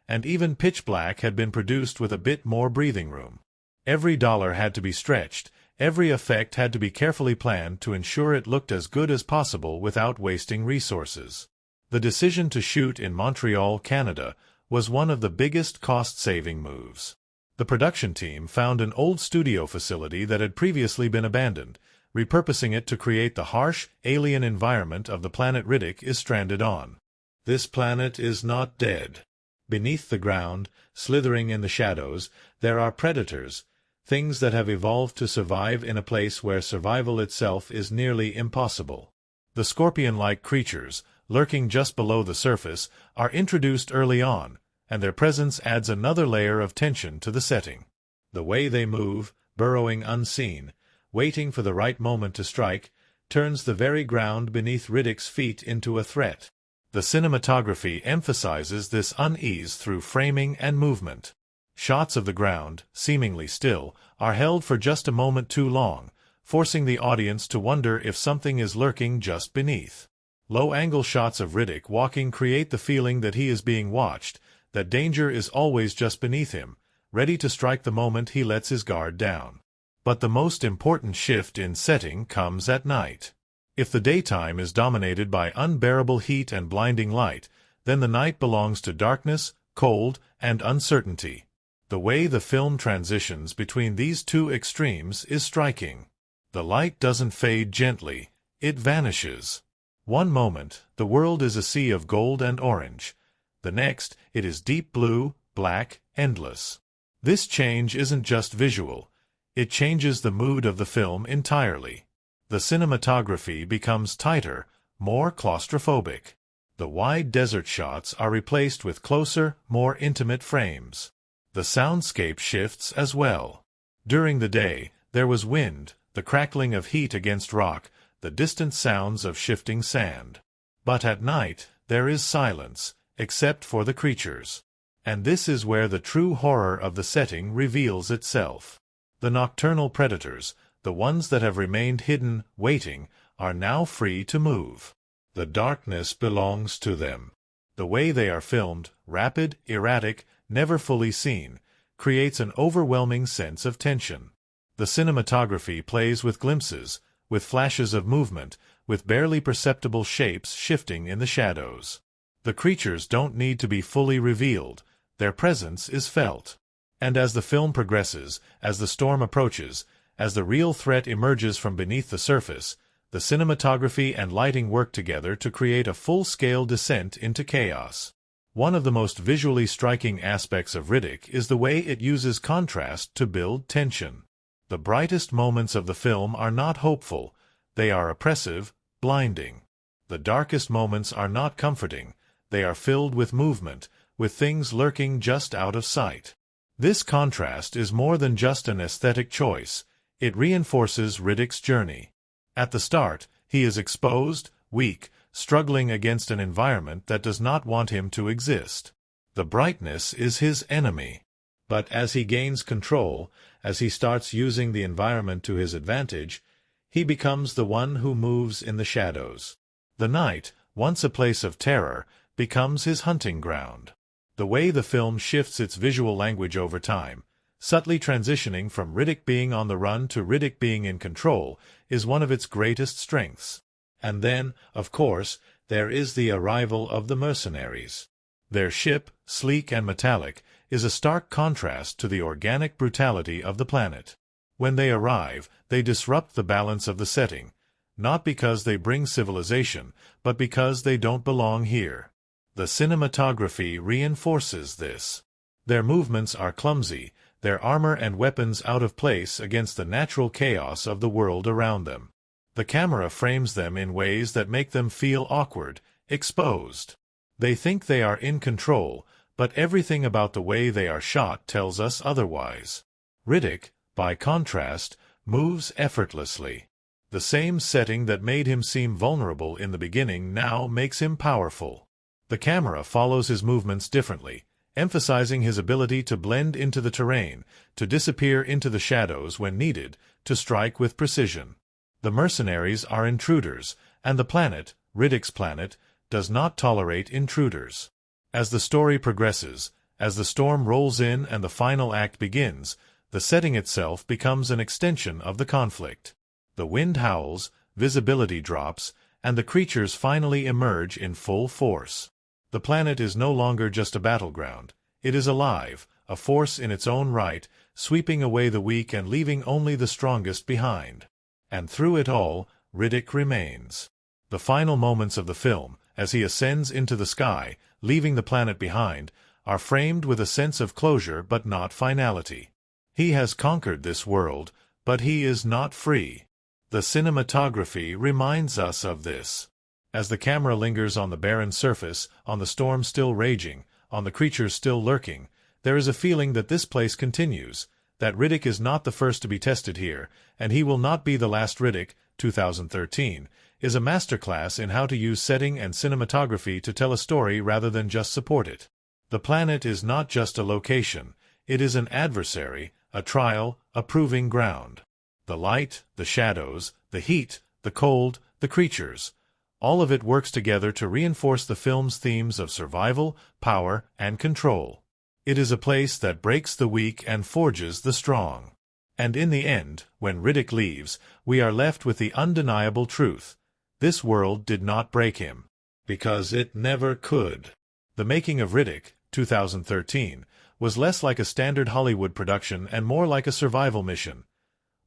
and even Pitch Black had been produced with a bit more breathing room. Every dollar had to be stretched, every effect had to be carefully planned to ensure it looked as good as possible without wasting resources. The decision to shoot in Montreal, Canada, was one of the biggest cost-saving moves. The production team found an old studio facility that had previously been abandoned, repurposing it to create the harsh, alien environment of the planet Riddick is stranded on. This planet is not dead. Beneath the ground, slithering in the shadows, there are predators, things that have evolved to survive in a place where survival itself is nearly impossible. The scorpion-like creatures, lurking just below the surface, are introduced early on, and their presence adds another layer of tension to the setting. The way they move, burrowing unseen, waiting for the right moment to strike, turns the very ground beneath Riddick's feet into a threat. The cinematography emphasizes this unease through framing and movement. Shots of the ground, seemingly still, are held for just a moment too long, forcing the audience to wonder if something is lurking just beneath. Low-angle shots of Riddick walking create the feeling that he is being watched, that danger is always just beneath him, ready to strike the moment he lets his guard down. But the most important shift in setting comes at night. If the daytime is dominated by unbearable heat and blinding light, then the night belongs to darkness, cold, and uncertainty. The way the film transitions between these two extremes is striking. The light doesn't fade gently, it vanishes. One moment, the world is a sea of gold and orange. The next, it is deep blue, black, endless. This change isn't just visual. It changes the mood of the film entirely. The cinematography becomes tighter, more claustrophobic. The wide desert shots are replaced with closer, more intimate frames. The soundscape shifts as well. During the day, there was wind, the crackling of heat against rock, the distant sounds of shifting sand. But at night, there is silence, except for the creatures. And this is where the true horror of the setting reveals itself. The nocturnal predators, the ones that have remained hidden, waiting, are now free to move. The darkness belongs to them. The way they are filmed, rapid, erratic, never fully seen, creates an overwhelming sense of tension. The cinematography plays with glimpses, with flashes of movement, with barely perceptible shapes shifting in the shadows. The creatures don't need to be fully revealed, their presence is felt. And as the film progresses, as the storm approaches, as the real threat emerges from beneath the surface, the cinematography and lighting work together to create a full-scale descent into chaos. One of the most visually striking aspects of Riddick is the way it uses contrast to build tension. The brightest moments of the film are not hopeful, they are oppressive, blinding. The darkest moments are not comforting, they are filled with movement, with things lurking just out of sight. This contrast is more than just an aesthetic choice. It reinforces Riddick's journey. At the start, he is exposed, weak, struggling against an environment that does not want him to exist. The brightness is his enemy. But as he gains control, as he starts using the environment to his advantage, he becomes the one who moves in the shadows. The night, once a place of terror, becomes his hunting ground. The way the film shifts its visual language over time, subtly transitioning from Riddick being on the run to Riddick being in control, is one of its greatest strengths. And then, of course, there is the arrival of the mercenaries. Their ship, sleek and metallic, is a stark contrast to the organic brutality of the planet. When they arrive, they disrupt the balance of the setting, not because they bring civilization, but because they don't belong here. The cinematography reinforces this. Their movements are clumsy, their armor and weapons out of place against the natural chaos of the world around them. The camera frames them in ways that make them feel awkward, exposed. They think they are in control, but everything about the way they are shot tells us otherwise. Riddick, by contrast, moves effortlessly. The same setting that made him seem vulnerable in the beginning now makes him powerful. The camera follows his movements differently, emphasizing his ability to blend into the terrain, to disappear into the shadows when needed, to strike with precision. The mercenaries are intruders, and the planet, Riddick's planet, does not tolerate intruders. As the story progresses, as the storm rolls in and the final act begins, the setting itself becomes an extension of the conflict. The wind howls, visibility drops, and the creatures finally emerge in full force. The planet is no longer just a battleground. It is alive, a force in its own right, sweeping away the weak and leaving only the strongest behind. And through it all, Riddick remains. The final moments of the film, as he ascends into the sky, leaving the planet behind, are framed with a sense of closure but not finality. He has conquered this world, but he is not free. The cinematography reminds us of this. As the camera lingers on the barren surface, on the storm still raging, on the creatures still lurking, there is a feeling that this place continues, that Riddick is not the first to be tested here, and he will not be the last. Riddick, 2013, is a masterclass in how to use setting and cinematography to tell a story rather than just support it. The planet is not just a location, it is an adversary, a trial, a proving ground. The light, the shadows, the heat, the cold, the creatures, all of it works together to reinforce the film's themes of survival, power, and control. It is a place that breaks the weak and forges the strong. And in the end, when Riddick leaves, we are left with the undeniable truth. This world did not break him. Because it never could. The making of Riddick, 2013, was less like a standard Hollywood production and more like a survival mission.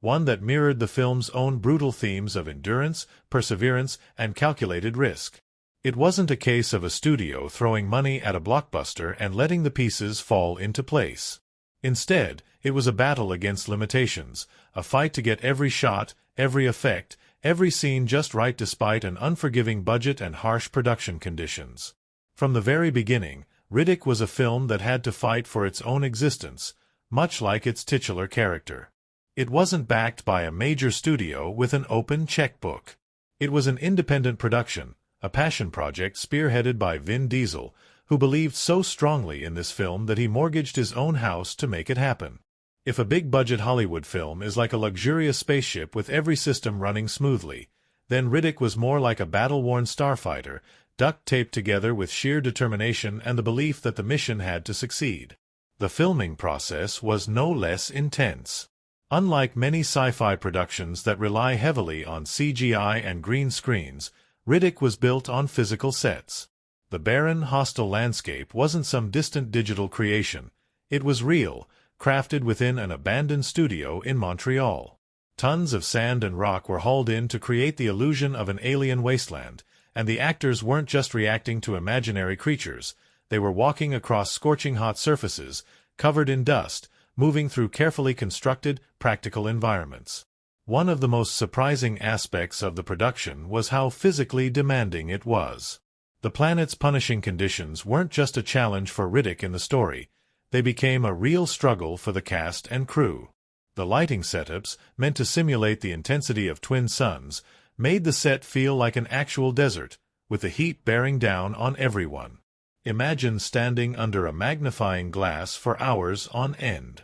One that mirrored the film's own brutal themes of endurance, perseverance, and calculated risk. It wasn't a case of a studio throwing money at a blockbuster and letting the pieces fall into place. Instead, it was a battle against limitations, a fight to get every shot, every effect, every scene just right despite an unforgiving budget and harsh production conditions. From the very beginning, Riddick was a film that had to fight for its own existence, much like its titular character. It wasn't backed by a major studio with an open checkbook. It was an independent production, a passion project spearheaded by Vin Diesel, who believed so strongly in this film that he mortgaged his own house to make it happen. If a big-budget Hollywood film is like a luxurious spaceship with every system running smoothly, then Riddick was more like a battle-worn starfighter, duct-taped together with sheer determination and the belief that the mission had to succeed. The filming process was no less intense. Unlike many sci-fi productions that rely heavily on CGI and green screens, Riddick was built on physical sets. The barren, hostile landscape wasn't some distant digital creation. It was real, crafted within an abandoned studio in Montreal. Tons of sand and rock were hauled in to create the illusion of an alien wasteland, and the actors weren't just reacting to imaginary creatures. They were walking across scorching hot surfaces, covered in dust, moving through carefully constructed, practical environments. One of the most surprising aspects of the production was how physically demanding it was. The planet's punishing conditions weren't just a challenge for Riddick in the story, they became a real struggle for the cast and crew. The lighting setups, meant to simulate the intensity of twin suns, made the set feel like an actual desert, with the heat bearing down on everyone. Imagine standing under a magnifying glass for hours on end.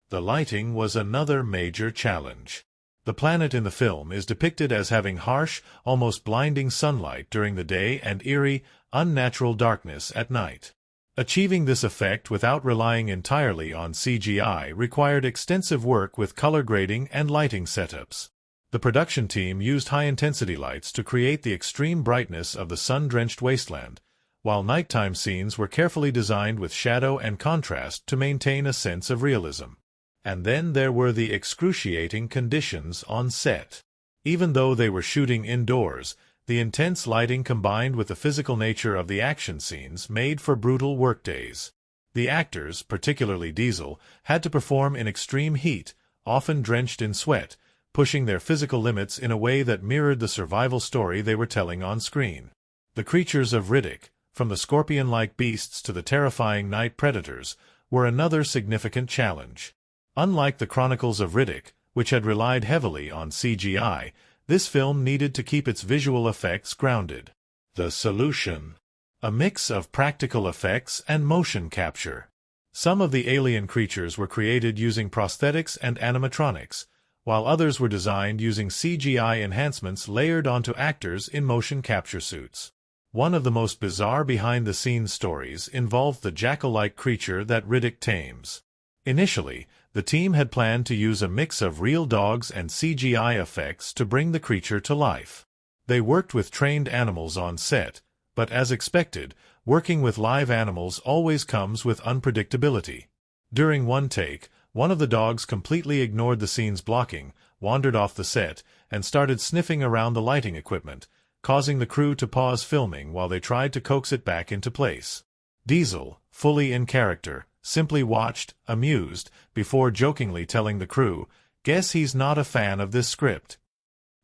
The lighting was another major challenge. The planet in the film is depicted as having harsh, almost blinding sunlight during the day and eerie, unnatural darkness at night. Achieving this effect without relying entirely on CGI required extensive work with color grading and lighting setups. The production team used high-intensity lights to create the extreme brightness of the sun-drenched wasteland, while nighttime scenes were carefully designed with shadow and contrast to maintain a sense of realism. And then there were the excruciating conditions on set. Even though they were shooting indoors, the intense lighting combined with the physical nature of the action scenes made for brutal workdays. The actors, particularly Diesel, had to perform in extreme heat, often drenched in sweat, pushing their physical limits in a way that mirrored the survival story they were telling on screen. The creatures of Riddick, from the scorpion-like beasts to the terrifying night predators, were another significant challenge. Unlike the Chronicles of Riddick, which had relied heavily on CGI, this film needed to keep its visual effects grounded. The solution: a mix of practical effects and motion capture. Some of the alien creatures were created using prosthetics and animatronics, while others were designed using CGI enhancements layered onto actors in motion capture suits. One of the most bizarre behind-the-scenes stories involved the jackal-like creature that Riddick tames. Initially, the team had planned to use a mix of real dogs and CGI effects to bring the creature to life. They worked with trained animals on set, but as expected, working with live animals always comes with unpredictability. During one take, one of the dogs completely ignored the scene's blocking, wandered off the set, and started sniffing around the lighting equipment, causing the crew to pause filming while they tried to coax it back into place. Diesel, fully in character, simply watched, amused, before jokingly telling the crew, "Guess he's not a fan of this script."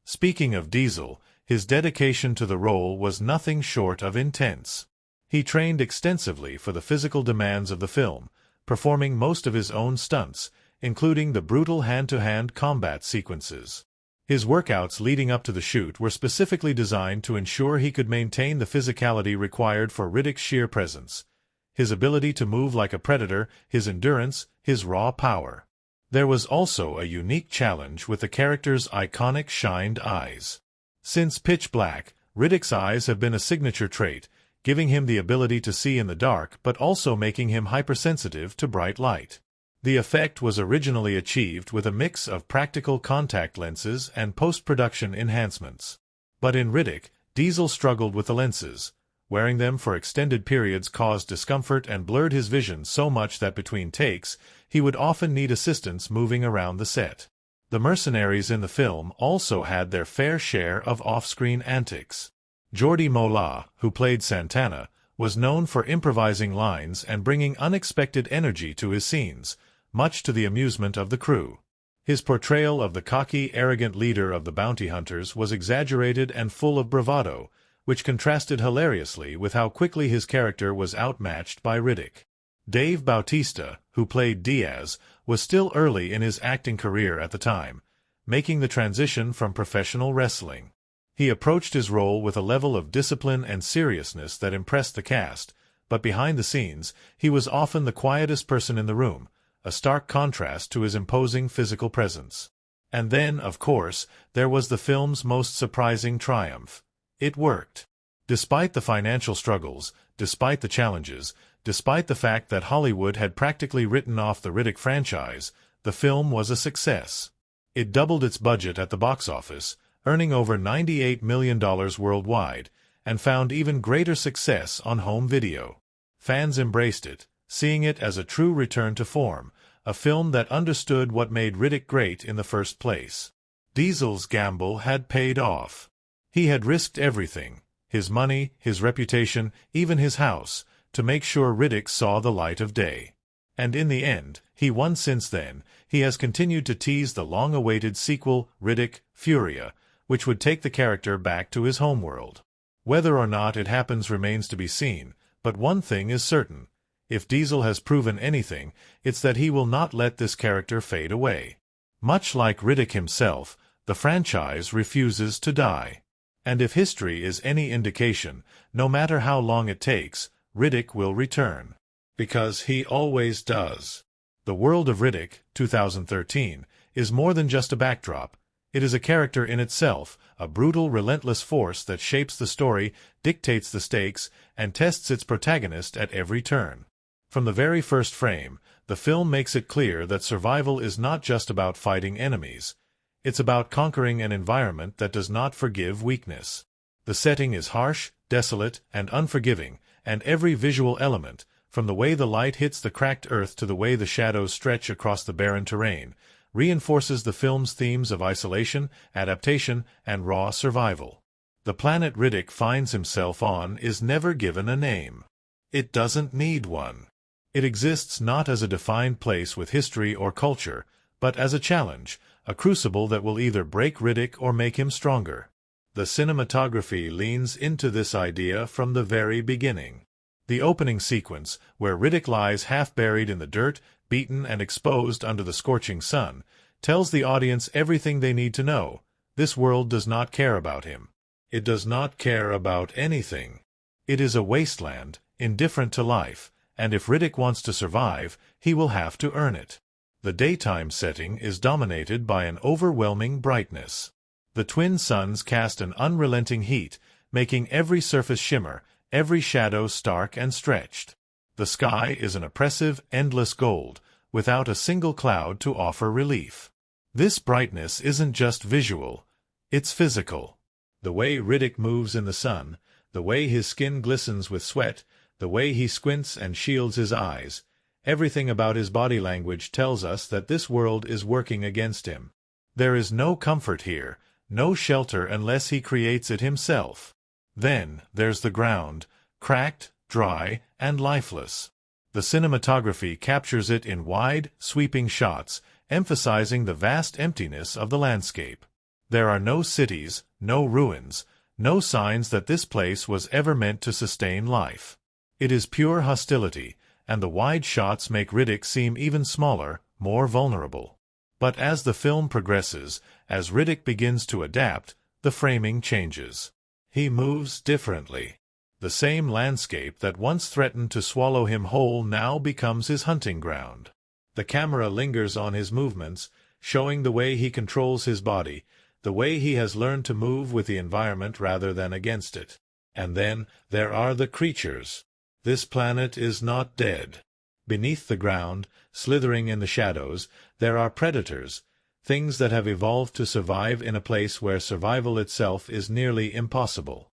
Speaking of Diesel, his dedication to the role was nothing short of intense. He trained extensively for the physical demands of the film, performing most of his own stunts, including the brutal hand-to-hand combat sequences. His workouts leading up to the shoot were specifically designed to ensure he could maintain the physicality required for Riddick's sheer presence, his ability to move like a predator, his endurance, his raw power. There was also a unique challenge with the character's iconic shined eyes. Since Pitch Black, Riddick's eyes have been a signature trait, giving him the ability to see in the dark but also making him hypersensitive to bright light. The effect was originally achieved with a mix of practical contact lenses and post-production enhancements. But in Riddick, Diesel struggled with the lenses. Wearing them for extended periods caused discomfort and blurred his vision so much that between takes, he would often need assistance moving around the set. The mercenaries in the film also had their fair share of off-screen antics. Jordi Mollà, who played Santana, was known for improvising lines and bringing unexpected energy to his scenes, much to the amusement of the crew. His portrayal of the cocky, arrogant leader of the bounty hunters was exaggerated and full of bravado, which contrasted hilariously with how quickly his character was outmatched by Riddick. Dave Bautista, who played Diaz, was still early in his acting career at the time, making the transition from professional wrestling. He approached his role with a level of discipline and seriousness that impressed the cast, but behind the scenes, he was often the quietest person in the room, a stark contrast to his imposing physical presence. And then, of course, there was the film's most surprising triumph. It worked. Despite the financial struggles, despite the challenges, despite the fact that Hollywood had practically written off the Riddick franchise, the film was a success. It doubled its budget at the box office, earning over $98 million worldwide, and found even greater success on home video. Fans embraced it, seeing it as a true return to form, a film that understood what made Riddick great in the first place. Diesel's gamble had paid off. He had risked everything, his money, his reputation, even his house, to make sure Riddick saw the light of day. And in the end, he won. Since then, he has continued to tease the long-awaited sequel, Riddick, Furia, which would take the character back to his homeworld. Whether or not it happens remains to be seen, but one thing is certain. If Diesel has proven anything, it's that he will not let this character fade away. Much like Riddick himself, the franchise refuses to die. And if history is any indication, no matter how long it takes, Riddick will return. Because he always does. The world of Riddick, 2013, is more than just a backdrop. It is a character in itself, a brutal, relentless force that shapes the story, dictates the stakes, and tests its protagonist at every turn. From the very first frame, the film makes it clear that survival is not just about fighting enemies. It's about conquering an environment that does not forgive weakness. The setting is harsh, desolate, and unforgiving, and every visual element, from the way the light hits the cracked earth to the way the shadows stretch across the barren terrain, reinforces the film's themes of isolation, adaptation, and raw survival. The planet Riddick finds himself on is never given a name. It doesn't need one. It exists not as a defined place with history or culture, but as a challenge, a crucible that will either break Riddick or make him stronger. The cinematography leans into this idea from the very beginning. The opening sequence, where Riddick lies half-buried in the dirt, beaten and exposed under the scorching sun, tells the audience everything they need to know. This world does not care about him. It does not care about anything. It is a wasteland, indifferent to life, and if Riddick wants to survive, he will have to earn it. The daytime setting is dominated by an overwhelming brightness. The twin suns cast an unrelenting heat, making every surface shimmer, every shadow stark and stretched. The sky is an oppressive, endless gold, without a single cloud to offer relief. This brightness isn't just visual, it's physical. The way Riddick moves in the sun, the way his skin glistens with sweat, the way he squints and shields his eyes, everything about his body language tells us that this world is working against him. There is no comfort here, no shelter unless he creates it himself. Then there's the ground, cracked, dry, and lifeless. The cinematography captures it in wide, sweeping shots, emphasizing the vast emptiness of the landscape. There are no cities, no ruins, no signs that this place was ever meant to sustain life. It is pure hostility, and the wide shots make Riddick seem even smaller, more vulnerable. But as the film progresses, as Riddick begins to adapt, the framing changes. He moves differently. The same landscape that once threatened to swallow him whole now becomes his hunting ground. The camera lingers on his movements, showing the way he controls his body, the way he has learned to move with the environment rather than against it. And then there are the creatures. This planet is not dead. Beneath the ground, slithering in the shadows, there are predators, things that have evolved to survive in a place where survival itself is nearly impossible.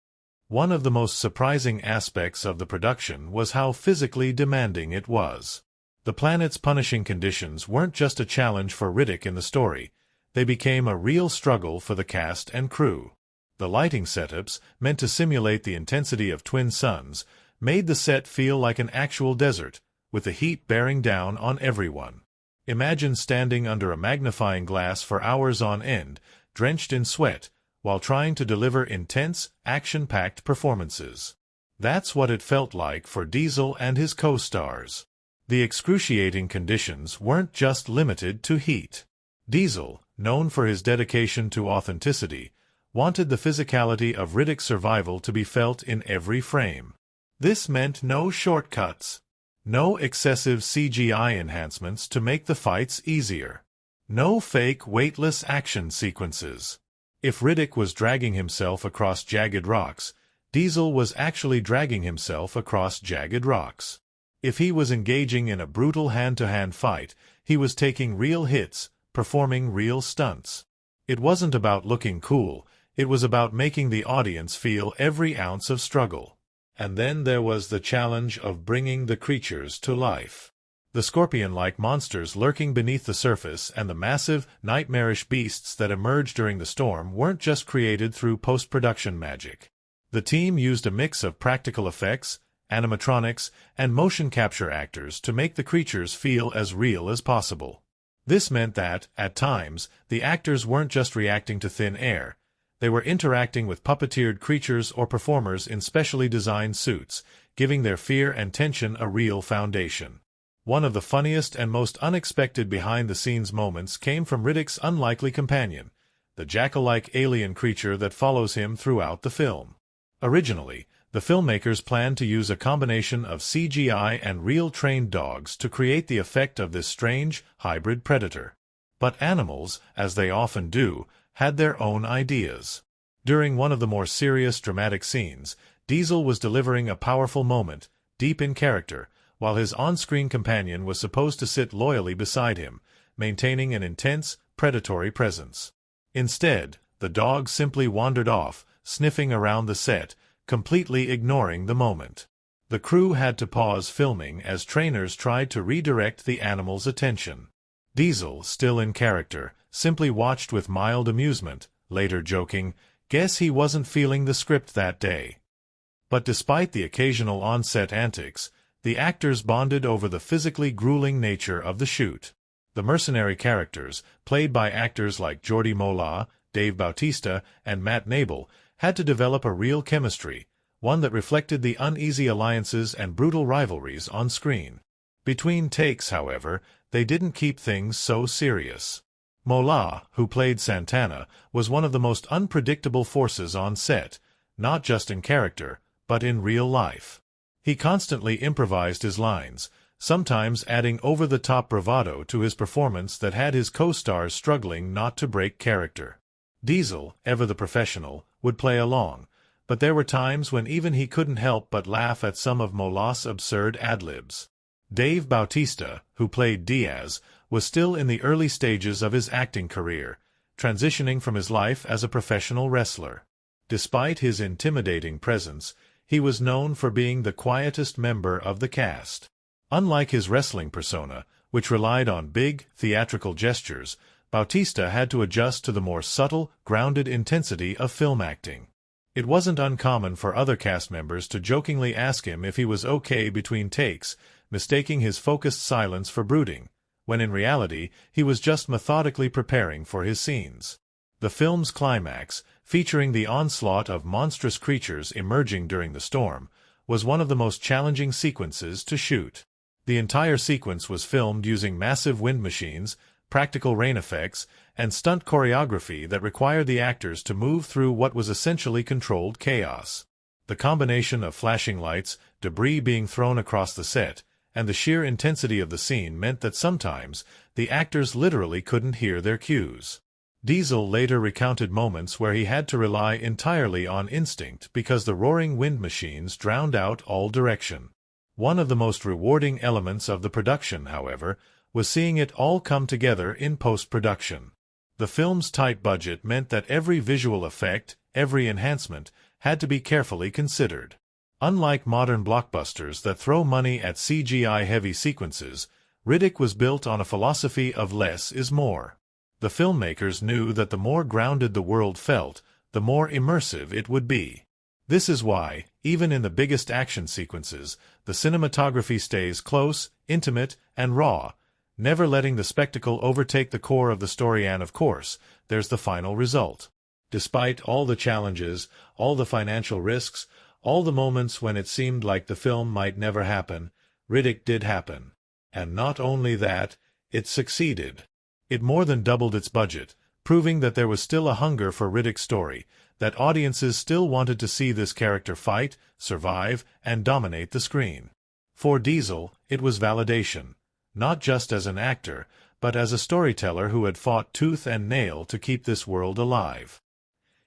One of the most surprising aspects of the production was how physically demanding it was. The planet's punishing conditions weren't just a challenge for Riddick in the story, they became a real struggle for the cast and crew. The lighting setups, meant to simulate the intensity of twin suns, made the set feel like an actual desert, with the heat bearing down on everyone. Imagine standing under a magnifying glass for hours on end, drenched in sweat, while trying to deliver intense, action-packed performances. That's what it felt like for Diesel and his co-stars. The excruciating conditions weren't just limited to heat. Diesel, known for his dedication to authenticity, wanted the physicality of Riddick's survival to be felt in every frame. This meant no shortcuts. No excessive CGI enhancements to make the fights easier. No fake, weightless action sequences. If Riddick was dragging himself across jagged rocks, Diesel was actually dragging himself across jagged rocks. If he was engaging in a brutal hand-to-hand fight, he was taking real hits, performing real stunts. It wasn't about looking cool, it was about making the audience feel every ounce of struggle. And then there was the challenge of bringing the creatures to life. The scorpion-like monsters lurking beneath the surface and the massive, nightmarish beasts that emerged during the storm weren't just created through post-production magic. The team used a mix of practical effects, animatronics, and motion capture actors to make the creatures feel as real as possible. This meant that, at times, the actors weren't just reacting to thin air. They were interacting with puppeteered creatures or performers in specially designed suits, giving their fear and tension a real foundation. One of the funniest and most unexpected behind-the-scenes moments came from Riddick's unlikely companion, the jackal-like alien creature that follows him throughout the film. Originally, the filmmakers planned to use a combination of CGI and real trained dogs to create the effect of this strange, hybrid predator. But animals, as they often do, had their own ideas. During one of the more serious dramatic scenes, Diesel was delivering a powerful moment, deep in character, while his on-screen companion was supposed to sit loyally beside him, maintaining an intense, predatory presence. Instead, the dog simply wandered off, sniffing around the set, completely ignoring the moment. The crew had to pause filming as trainers tried to redirect the animal's attention. Diesel, still in character, simply watched with mild amusement, later joking, "Guess he wasn't feeling the script that day." But despite the occasional on-set antics, the actors bonded over the physically grueling nature of the shoot. The mercenary characters, played by actors like Jordi Mollà, Dave Bautista, and Matt Nable, had to develop a real chemistry, one that reflected the uneasy alliances and brutal rivalries on screen. Between takes, however, they didn't keep things so serious. Mollà, who played Santana, was one of the most unpredictable forces on set, not just in character, but in real life. He constantly improvised his lines, sometimes adding over-the-top bravado to his performance that had his co-stars struggling not to break character. Diesel, ever the professional, would play along, but there were times when even he couldn't help but laugh at some of Mollà's absurd ad-libs. Dave Bautista, who played Diaz, was still in the early stages of his acting career, transitioning from his life as a professional wrestler. Despite his intimidating presence, he was known for being the quietest member of the cast. Unlike his wrestling persona, which relied on big, theatrical gestures, Bautista had to adjust to the more subtle, grounded intensity of film acting. It wasn't uncommon for other cast members to jokingly ask him if he was okay between takes, mistaking his focused silence for brooding, when in reality he was just methodically preparing for his scenes. The film's climax, featuring the onslaught of monstrous creatures emerging during the storm, was one of the most challenging sequences to shoot. The entire sequence was filmed using massive wind machines, practical rain effects, and stunt choreography that required the actors to move through what was essentially controlled chaos. The combination of flashing lights, debris being thrown across the set, and the sheer intensity of the scene meant that sometimes the actors literally couldn't hear their cues. Diesel later recounted moments where he had to rely entirely on instinct because the roaring wind machines drowned out all direction. One of the most rewarding elements of the production, however, was seeing it all come together in post-production. The film's tight budget meant that every visual effect, every enhancement, had to be carefully considered. Unlike modern blockbusters that throw money at CGI-heavy sequences, Riddick was built on a philosophy of less is more. The filmmakers knew that the more grounded the world felt, the more immersive it would be. This is why, even in the biggest action sequences, the cinematography stays close, intimate, and raw, never letting the spectacle overtake the core of the story. And of course, there's the final result. Despite all the challenges, all the financial risks, all the moments when it seemed like the film might never happen, Riddick did happen. And not only that, it succeeded. It more than doubled its budget, proving that there was still a hunger for Riddick's story, that audiences still wanted to see this character fight, survive, and dominate the screen. For Diesel, it was validation, not just as an actor, but as a storyteller who had fought tooth and nail to keep this world alive.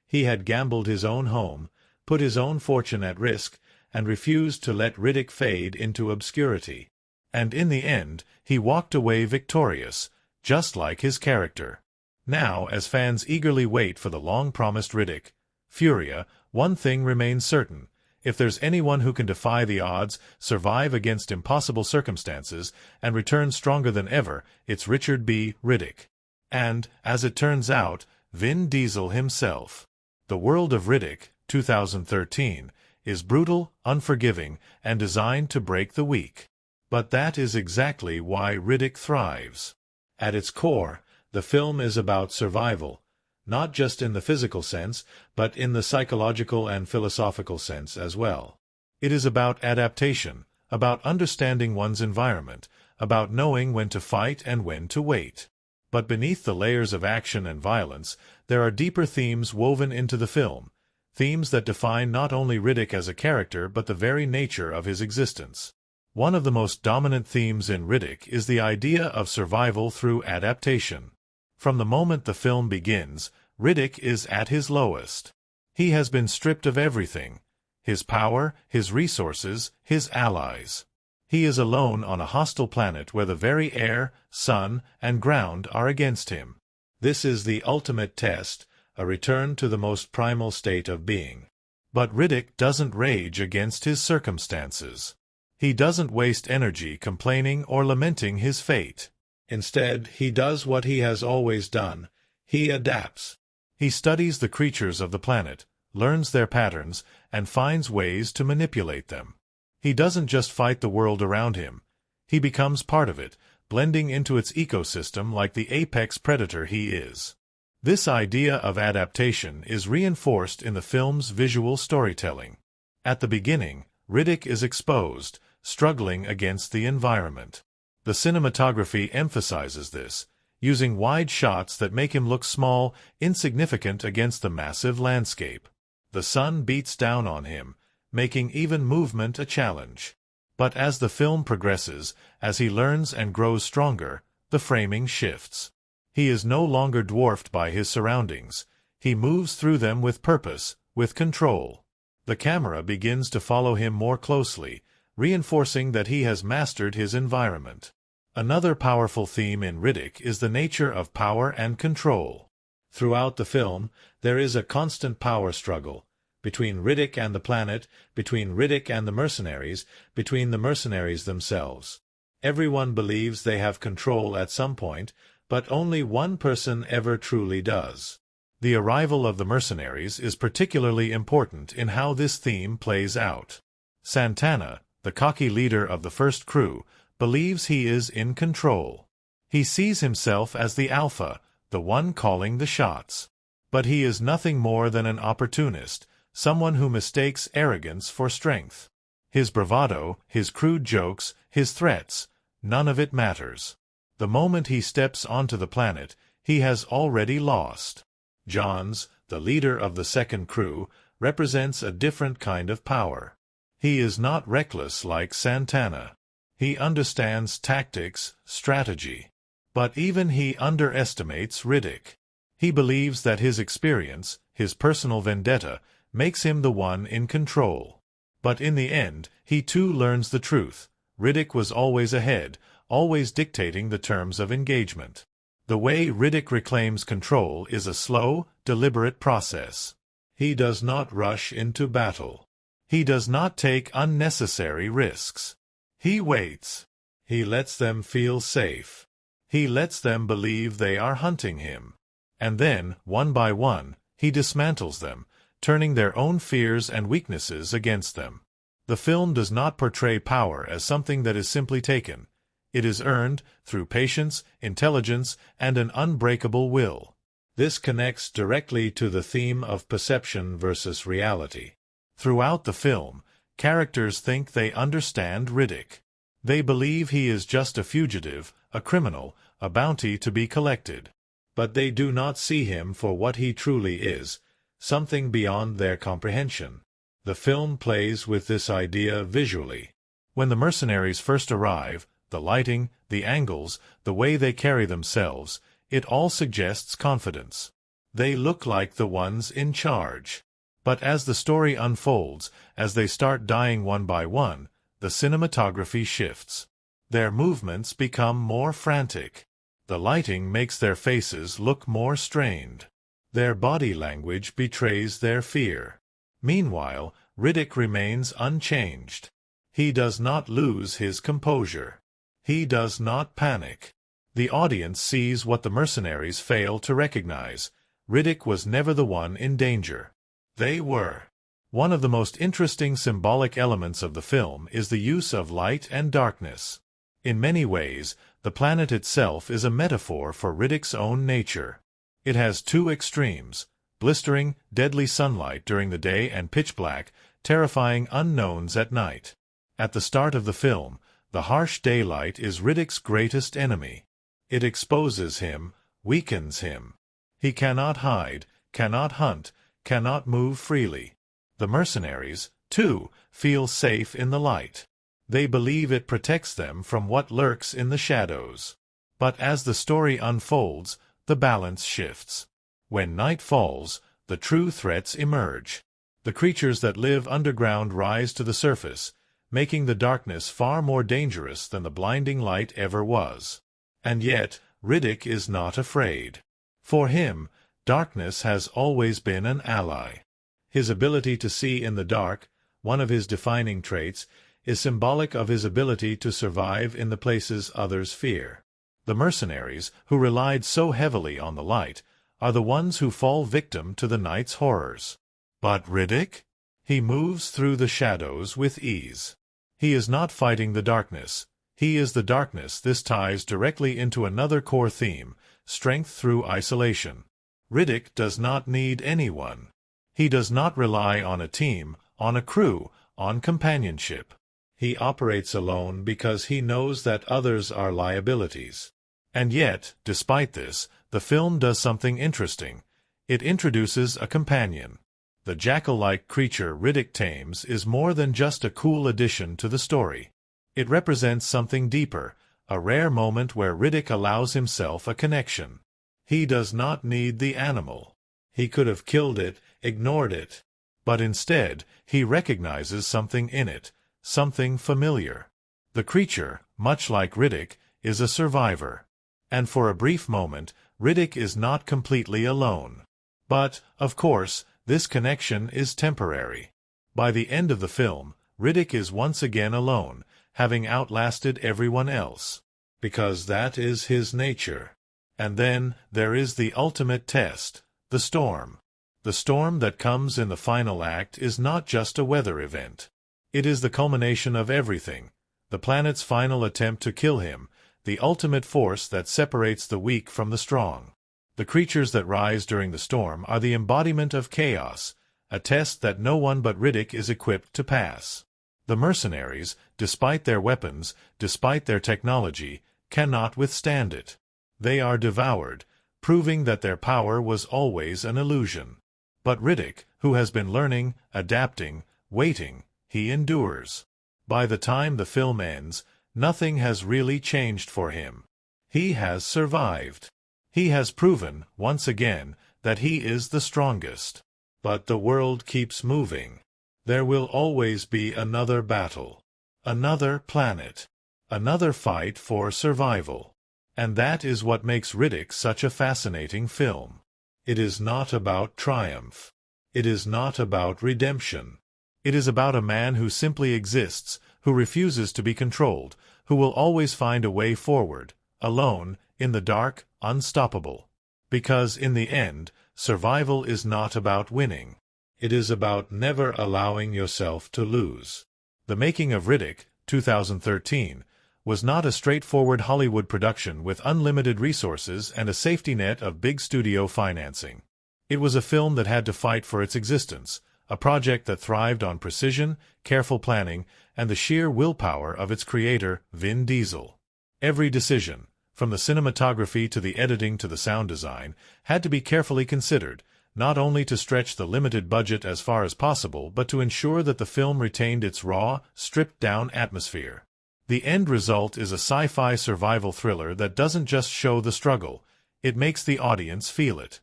He had gambled his own home, put his own fortune at risk, and refused to let Riddick fade into obscurity. And in the end, he walked away victorious, just like his character. Now, as fans eagerly wait for the long-promised Riddick Furia, one thing remains certain. If there's anyone who can defy the odds, survive against impossible circumstances, and return stronger than ever, it's Richard B. Riddick. And, as it turns out, Vin Diesel himself. The world of Riddick, 2013, is brutal, unforgiving, and designed to break the weak. But that is exactly why Riddick thrives. At its core, the film is about survival, not just in the physical sense, but in the psychological and philosophical sense as well. It is about adaptation, about understanding one's environment, about knowing when to fight and when to wait. But beneath the layers of action and violence, there are deeper themes woven into the film, themes that define not only Riddick as a character but the very nature of his existence. One of the most dominant themes in Riddick is the idea of survival through adaptation. From the moment the film begins, Riddick is at his lowest. He has been stripped of everything: his power, his resources, his allies. He is alone on a hostile planet where the very air, sun, and ground are against him. This is the ultimate test, a return to the most primal state of being. But Riddick doesn't rage against his circumstances. He doesn't waste energy complaining or lamenting his fate. Instead, he does what he has always done: he adapts. He studies the creatures of the planet, learns their patterns, and finds ways to manipulate them. He doesn't just fight the world around him. He becomes part of it, blending into its ecosystem like the apex predator he is. This idea of adaptation is reinforced in the film's visual storytelling. At the beginning, Riddick is exposed, struggling against the environment. The cinematography emphasizes this, using wide shots that make him look small, insignificant against the massive landscape. The sun beats down on him, making even movement a challenge. But as the film progresses, as he learns and grows stronger, the framing shifts. He is no longer dwarfed by his surroundings. He moves through them with purpose, with control. The camera begins to follow him more closely, reinforcing that he has mastered his environment. Another powerful theme in Riddick is the nature of power and control. Throughout the film, there is a constant power struggle, between Riddick and the planet, between Riddick and the mercenaries, between the mercenaries themselves. Everyone believes they have control at some point, but only one person ever truly does. The arrival of the mercenaries is particularly important in how this theme plays out. Santana, the cocky leader of the first crew, believes he is in control. He sees himself as the alpha, the one calling the shots. But he is nothing more than an opportunist, someone who mistakes arrogance for strength. His bravado, his crude jokes, his threats, none of it matters. The moment he steps onto the planet, he has already lost. Johns, the leader of the second crew, represents a different kind of power. He is not reckless like Santana. He understands tactics, strategy. But even he underestimates Riddick. He believes that his experience, his personal vendetta, makes him the one in control. But in the end, he too learns the truth. Riddick was always ahead, always dictating the terms of engagement. The way Riddick reclaims control is a slow, deliberate process. He does not rush into battle. He does not take unnecessary risks. He waits. He lets them feel safe. He lets them believe they are hunting him. And then, one by one, he dismantles them, turning their own fears and weaknesses against them. The film does not portray power as something that is simply taken. It is earned through patience, intelligence, and an unbreakable will. This connects directly to the theme of perception versus reality. Throughout the film, characters think they understand Riddick. They believe he is just a fugitive, a criminal, a bounty to be collected. But they do not see him for what he truly is, something beyond their comprehension. The film plays with this idea visually. When the mercenaries first arrive, the lighting, the angles, the way they carry themselves, it all suggests confidence. They look like the ones in charge. But as the story unfolds, as they start dying one by one, the cinematography shifts. Their movements become more frantic. The lighting makes their faces look more strained. Their body language betrays their fear. Meanwhile, Riddick remains unchanged. He does not lose his composure. He does not panic. The audience sees what the mercenaries fail to recognize. Riddick was never the one in danger. They were. One of the most interesting symbolic elements of the film is the use of light and darkness. In many ways, the planet itself is a metaphor for Riddick's own nature. It has two extremes: blistering, deadly sunlight during the day and pitch black, terrifying unknowns at night. At the start of the film, the harsh daylight is Riddick's greatest enemy. It exposes him, weakens him. He cannot hide, cannot hunt, cannot move freely. The mercenaries, too, feel safe in the light. They believe it protects them from what lurks in the shadows. But as the story unfolds, the balance shifts. When night falls, the true threats emerge. The creatures that live underground rise to the surface, making the darkness far more dangerous than the blinding light ever was. And yet, Riddick is not afraid. For him, darkness has always been an ally. His ability to see in the dark, one of his defining traits, is symbolic of his ability to survive in the places others fear. The mercenaries, who relied so heavily on the light, are the ones who fall victim to the night's horrors. But Riddick? He moves through the shadows with ease. He is not fighting the darkness. He is the darkness. This ties directly into another core theme, strength through isolation. Riddick does not need anyone. He does not rely on a team, on a crew, on companionship. He operates alone because he knows that others are liabilities. And yet, despite this, the film does something interesting. It introduces a companion. The jackal-like creature Riddick tames is more than just a cool addition to the story. It represents something deeper, a rare moment where Riddick allows himself a connection. He does not need the animal. He could have killed it, ignored it. But instead, he recognizes something in it, something familiar. The creature, much like Riddick, is a survivor. And for a brief moment, Riddick is not completely alone. But, of course, this connection is temporary. By the end of the film, Riddick is once again alone, having outlasted everyone else. Because that is his nature. And then, there is the ultimate test, the storm. The storm that comes in the final act is not just a weather event. It is the culmination of everything, the planet's final attempt to kill him, the ultimate force that separates the weak from the strong. The creatures that rise during the storm are the embodiment of chaos, a test that no one but Riddick is equipped to pass. The mercenaries, despite their weapons, despite their technology, cannot withstand it. They are devoured, proving that their power was always an illusion. But Riddick, who has been learning, adapting, waiting, he endures. By the time the film ends, nothing has really changed for him. He has survived. He has proven, once again, that he is the strongest. But the world keeps moving. There will always be another battle, another planet, another fight for survival. And that is what makes Riddick such a fascinating film. It is not about triumph. It is not about redemption. It is about a man who simply exists, who refuses to be controlled, who will always find a way forward, alone, in the dark, unstoppable. Because in the end, survival is not about winning. It is about never allowing yourself to lose. The Making of Riddick, 2013, was not a straightforward Hollywood production with unlimited resources and a safety net of big studio financing. It was a film that had to fight for its existence, a project that thrived on precision, careful planning, and the sheer willpower of its creator, Vin Diesel. Every decision, from the cinematography to the editing to the sound design, had to be carefully considered, not only to stretch the limited budget as far as possible but to ensure that the film retained its raw, stripped-down atmosphere. The end result is a sci-fi survival thriller that doesn't just show the struggle, it makes the audience feel it.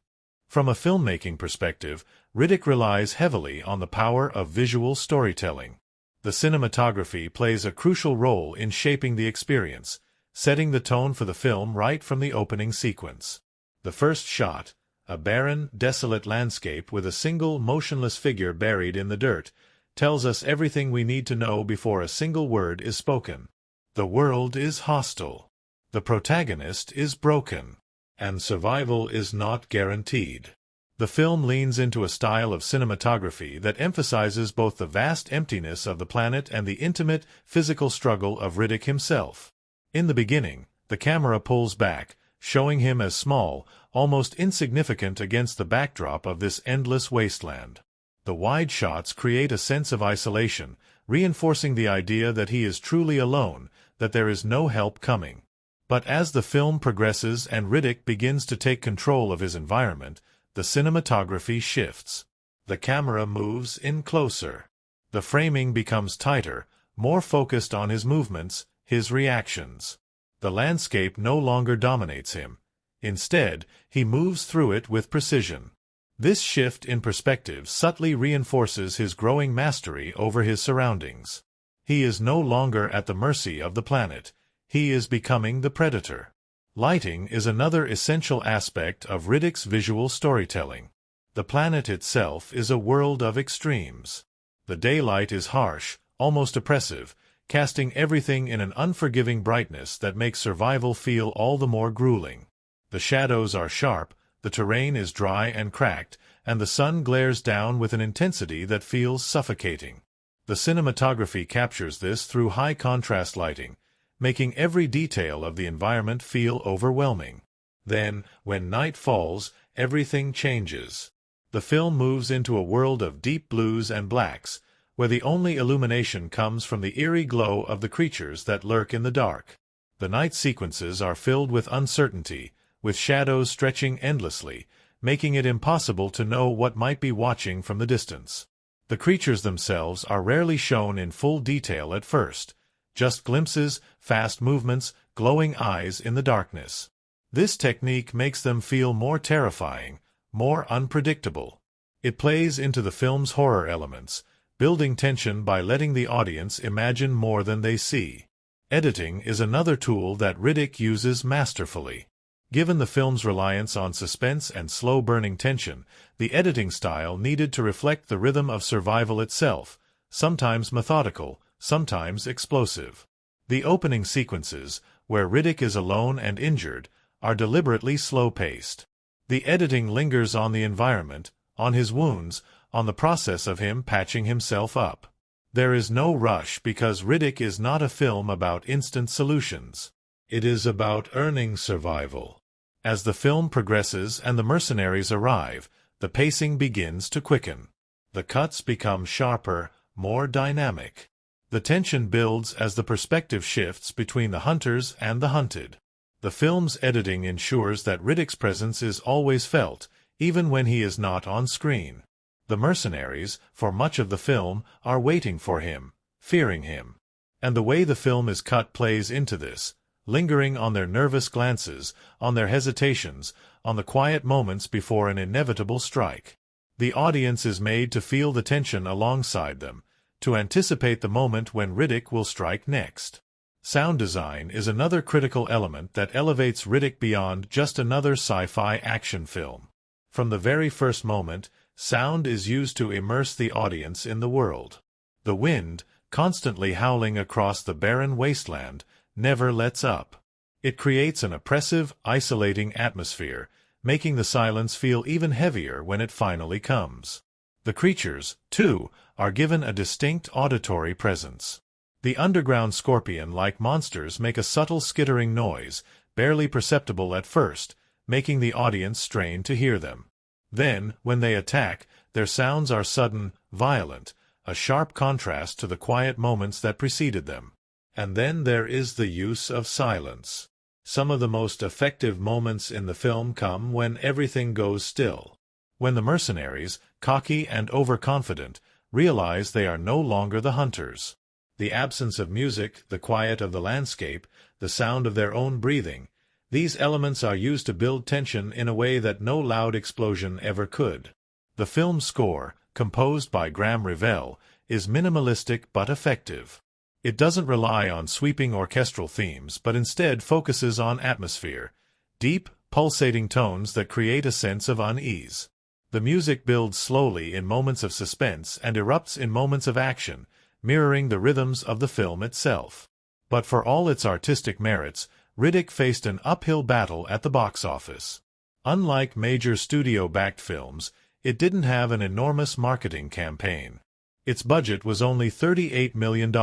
From a filmmaking perspective, Riddick relies heavily on the power of visual storytelling. The cinematography plays a crucial role in shaping the experience, setting the tone for the film right from the opening sequence. The first shot, a barren, desolate landscape with a single motionless figure buried in the dirt, tells us everything we need to know before a single word is spoken. The world is hostile. The protagonist is broken. And survival is not guaranteed. The film leans into a style of cinematography that emphasizes both the vast emptiness of the planet and the intimate, physical struggle of Riddick himself. In the beginning, the camera pulls back, showing him as small, almost insignificant against the backdrop of this endless wasteland. The wide shots create a sense of isolation, reinforcing the idea that he is truly alone, that there is no help coming. But as the film progresses and Riddick begins to take control of his environment, the cinematography shifts. The camera moves in closer. The framing becomes tighter, more focused on his movements, his reactions. The landscape no longer dominates him. Instead, he moves through it with precision. This shift in perspective subtly reinforces his growing mastery over his surroundings. He is no longer at the mercy of the planet. He is becoming the predator. Lighting is another essential aspect of Riddick's visual storytelling. The planet itself is a world of extremes. The daylight is harsh, almost oppressive, casting everything in an unforgiving brightness that makes survival feel all the more grueling. The shadows are sharp, the terrain is dry and cracked, and the sun glares down with an intensity that feels suffocating. The cinematography captures this through high-contrast lighting, making every detail of the environment feel overwhelming. Then, when night falls, everything changes. The film moves into a world of deep blues and blacks, where the only illumination comes from the eerie glow of the creatures that lurk in the dark. The night sequences are filled with uncertainty, with shadows stretching endlessly, making it impossible to know what might be watching from the distance. The creatures themselves are rarely shown in full detail at first, just glimpses, fast movements, glowing eyes in the darkness. This technique makes them feel more terrifying, more unpredictable. It plays into the film's horror elements, building tension by letting the audience imagine more than they see. Editing is another tool that Riddick uses masterfully. Given the film's reliance on suspense and slow-burning tension, the editing style needed to reflect the rhythm of survival itself, sometimes methodical, sometimes explosive. The opening sequences, where Riddick is alone and injured, are deliberately slow-paced. The editing lingers on the environment, on his wounds, on the process of him patching himself up. There is no rush because Riddick is not a film about instant solutions. It is about earning survival. As the film progresses and the mercenaries arrive, the pacing begins to quicken. The cuts become sharper, more dynamic. The tension builds as the perspective shifts between the hunters and the hunted. The film's editing ensures that Riddick's presence is always felt, even when he is not on screen. The mercenaries, for much of the film, are waiting for him, fearing him. And the way the film is cut plays into this, lingering on their nervous glances, on their hesitations, on the quiet moments before an inevitable strike. The audience is made to feel the tension alongside them, to anticipate the moment when Riddick will strike next. Sound design is another critical element that elevates Riddick beyond just another sci-fi action film. From the very first moment, sound is used to immerse the audience in the world. The wind, constantly howling across the barren wasteland, never lets up. It creates an oppressive, isolating atmosphere, making the silence feel even heavier when it finally comes. The creatures, too, are given a distinct auditory presence. The underground scorpion-like monsters make a subtle skittering noise, barely perceptible at first, making the audience strain to hear them. Then, when they attack, their sounds are sudden, violent, a sharp contrast to the quiet moments that preceded them. And then there is the use of silence. Some of the most effective moments in the film come when everything goes still. When the mercenaries, cocky and overconfident, realize they are no longer the hunters. The absence of music, the quiet of the landscape, the sound of their own breathing, these elements are used to build tension in a way that no loud explosion ever could. The film's score, composed by Graham Revell, is minimalistic but effective. It doesn't rely on sweeping orchestral themes but instead focuses on atmosphere, deep, pulsating tones that create a sense of unease. The music builds slowly in moments of suspense and erupts in moments of action, mirroring the rhythms of the film itself. But for all its artistic merits, Riddick faced an uphill battle at the box office. Unlike major studio-backed films, it didn't have an enormous marketing campaign. Its budget was only $38 million,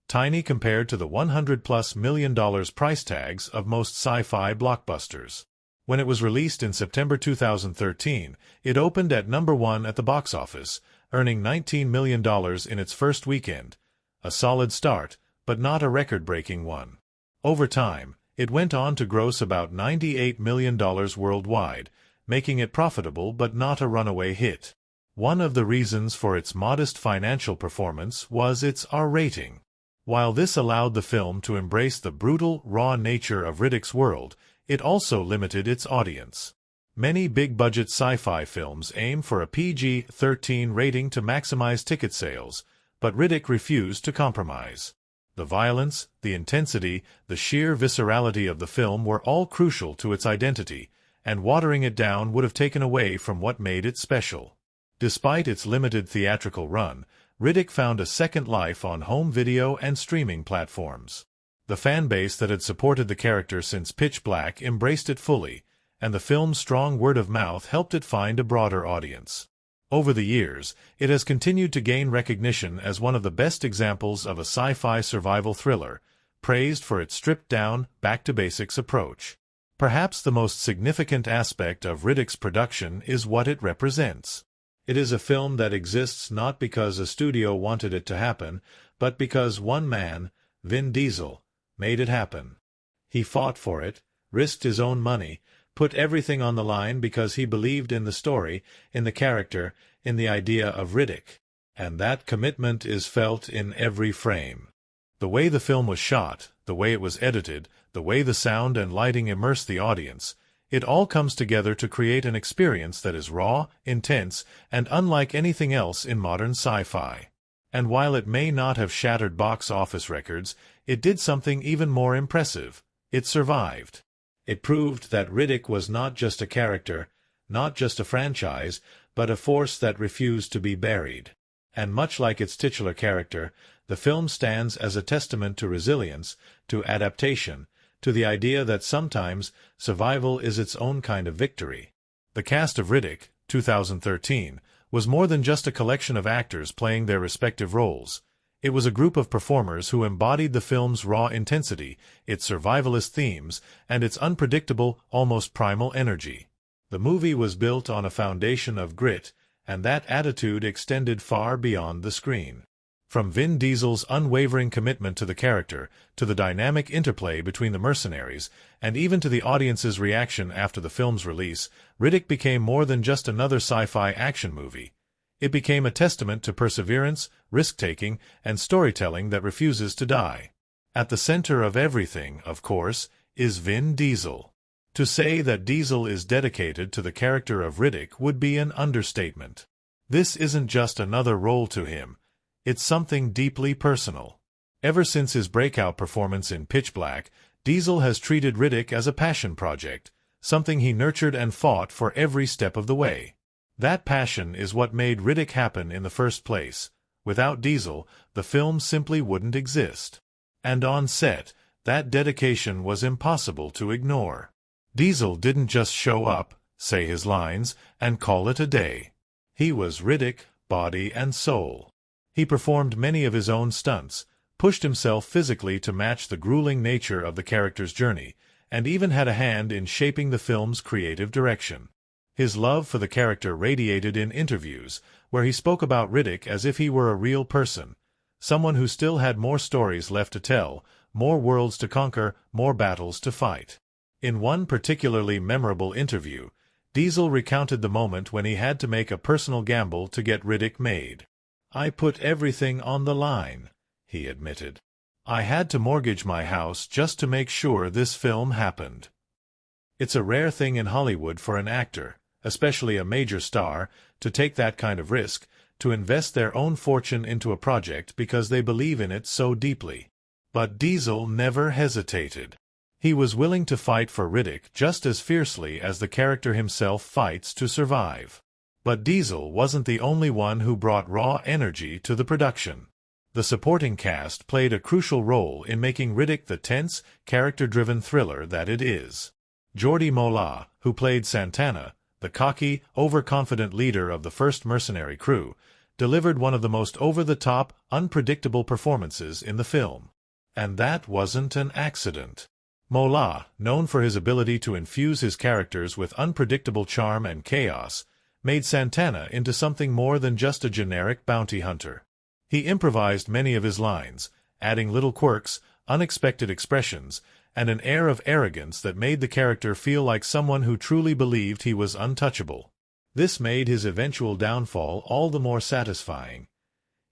tiny compared to the $100+ million price tags of most sci-fi blockbusters. When it was released in September 2013, it opened at number 1 at the box office, earning $19 million in its first weekend, a solid start, but not a record-breaking one. Over time, it went on to gross about $98 million worldwide, making it profitable but not a runaway hit. One of the reasons for its modest financial performance was its R rating. While this allowed the film to embrace the brutal, raw nature of Riddick's world, it also limited its audience. Many big-budget sci-fi films aim for a PG-13 rating to maximize ticket sales, but Riddick refused to compromise. The violence, the intensity, the sheer viscerality of the film were all crucial to its identity, and watering it down would have taken away from what made it special. Despite its limited theatrical run, Riddick found a second life on home video and streaming platforms. The fanbase that had supported the character since Pitch Black embraced it fully, and the film's strong word of mouth helped it find a broader audience. Over the years, it has continued to gain recognition as one of the best examples of a sci-fi survival thriller, praised for its stripped-down, back-to-basics approach. Perhaps the most significant aspect of Riddick's production is what it represents. It is a film that exists not because a studio wanted it to happen, but because one man, Vin Diesel, made it happen. He fought for it, risked his own money, put everything on the line because he believed in the story, in the character, in the idea of Riddick. And that commitment is felt in every frame. The way the film was shot, the way it was edited, the way the sound and lighting immerse the audience, it all comes together to create an experience that is raw, intense, and unlike anything else in modern sci-fi. And while it may not have shattered box office records, it did something even more impressive. It survived. It proved that Riddick was not just a character, not just a franchise, but a force that refused to be buried. And much like its titular character, the film stands as a testament to resilience, to adaptation, to the idea that sometimes survival is its own kind of victory. The cast of Riddick, 2013, was more than just a collection of actors playing their respective roles. It was a group of performers who embodied the film's raw intensity, its survivalist themes, and its unpredictable, almost primal energy. The movie was built on a foundation of grit, and that attitude extended far beyond the screen. From Vin Diesel's unwavering commitment to the character, to the dynamic interplay between the mercenaries, and even to the audience's reaction after the film's release, Riddick became more than just another sci-fi action movie. It became a testament to perseverance, risk-taking, and storytelling that refuses to die. At the center of everything, of course, is Vin Diesel. To say that Diesel is dedicated to the character of Riddick would be an understatement. This isn't just another role to him. It's something deeply personal. Ever since his breakout performance in Pitch Black, Diesel has treated Riddick as a passion project, something he nurtured and fought for every step of the way. That passion is what made Riddick happen in the first place. Without Diesel, the film simply wouldn't exist. And on set, that dedication was impossible to ignore. Diesel didn't just show up, say his lines, and call it a day. He was Riddick, body and soul. He performed many of his own stunts, pushed himself physically to match the grueling nature of the character's journey, and even had a hand in shaping the film's creative direction. His love for the character radiated in interviews, where he spoke about Riddick as if he were a real person, someone who still had more stories left to tell, more worlds to conquer, more battles to fight. In one particularly memorable interview, Diesel recounted the moment when he had to make a personal gamble to get Riddick made. "I put everything on the line," he admitted. "I had to mortgage my house just to make sure this film happened." It's a rare thing in Hollywood for an actor, especially a major star, to take that kind of risk, to invest their own fortune into a project because they believe in it so deeply. But Diesel never hesitated. He was willing to fight for Riddick just as fiercely as the character himself fights to survive. But Diesel wasn't the only one who brought raw energy to the production. The supporting cast played a crucial role in making Riddick the tense, character-driven thriller that it is. Jordi Mollà, who played Santana, the cocky, overconfident leader of the first mercenary crew, delivered one of the most over-the-top, unpredictable performances in the film. And that wasn't an accident. Mollà, known for his ability to infuse his characters with unpredictable charm and chaos, made Santana into something more than just a generic bounty hunter. He improvised many of his lines, adding little quirks, unexpected expressions, and an air of arrogance that made the character feel like someone who truly believed he was untouchable. This made his eventual downfall all the more satisfying.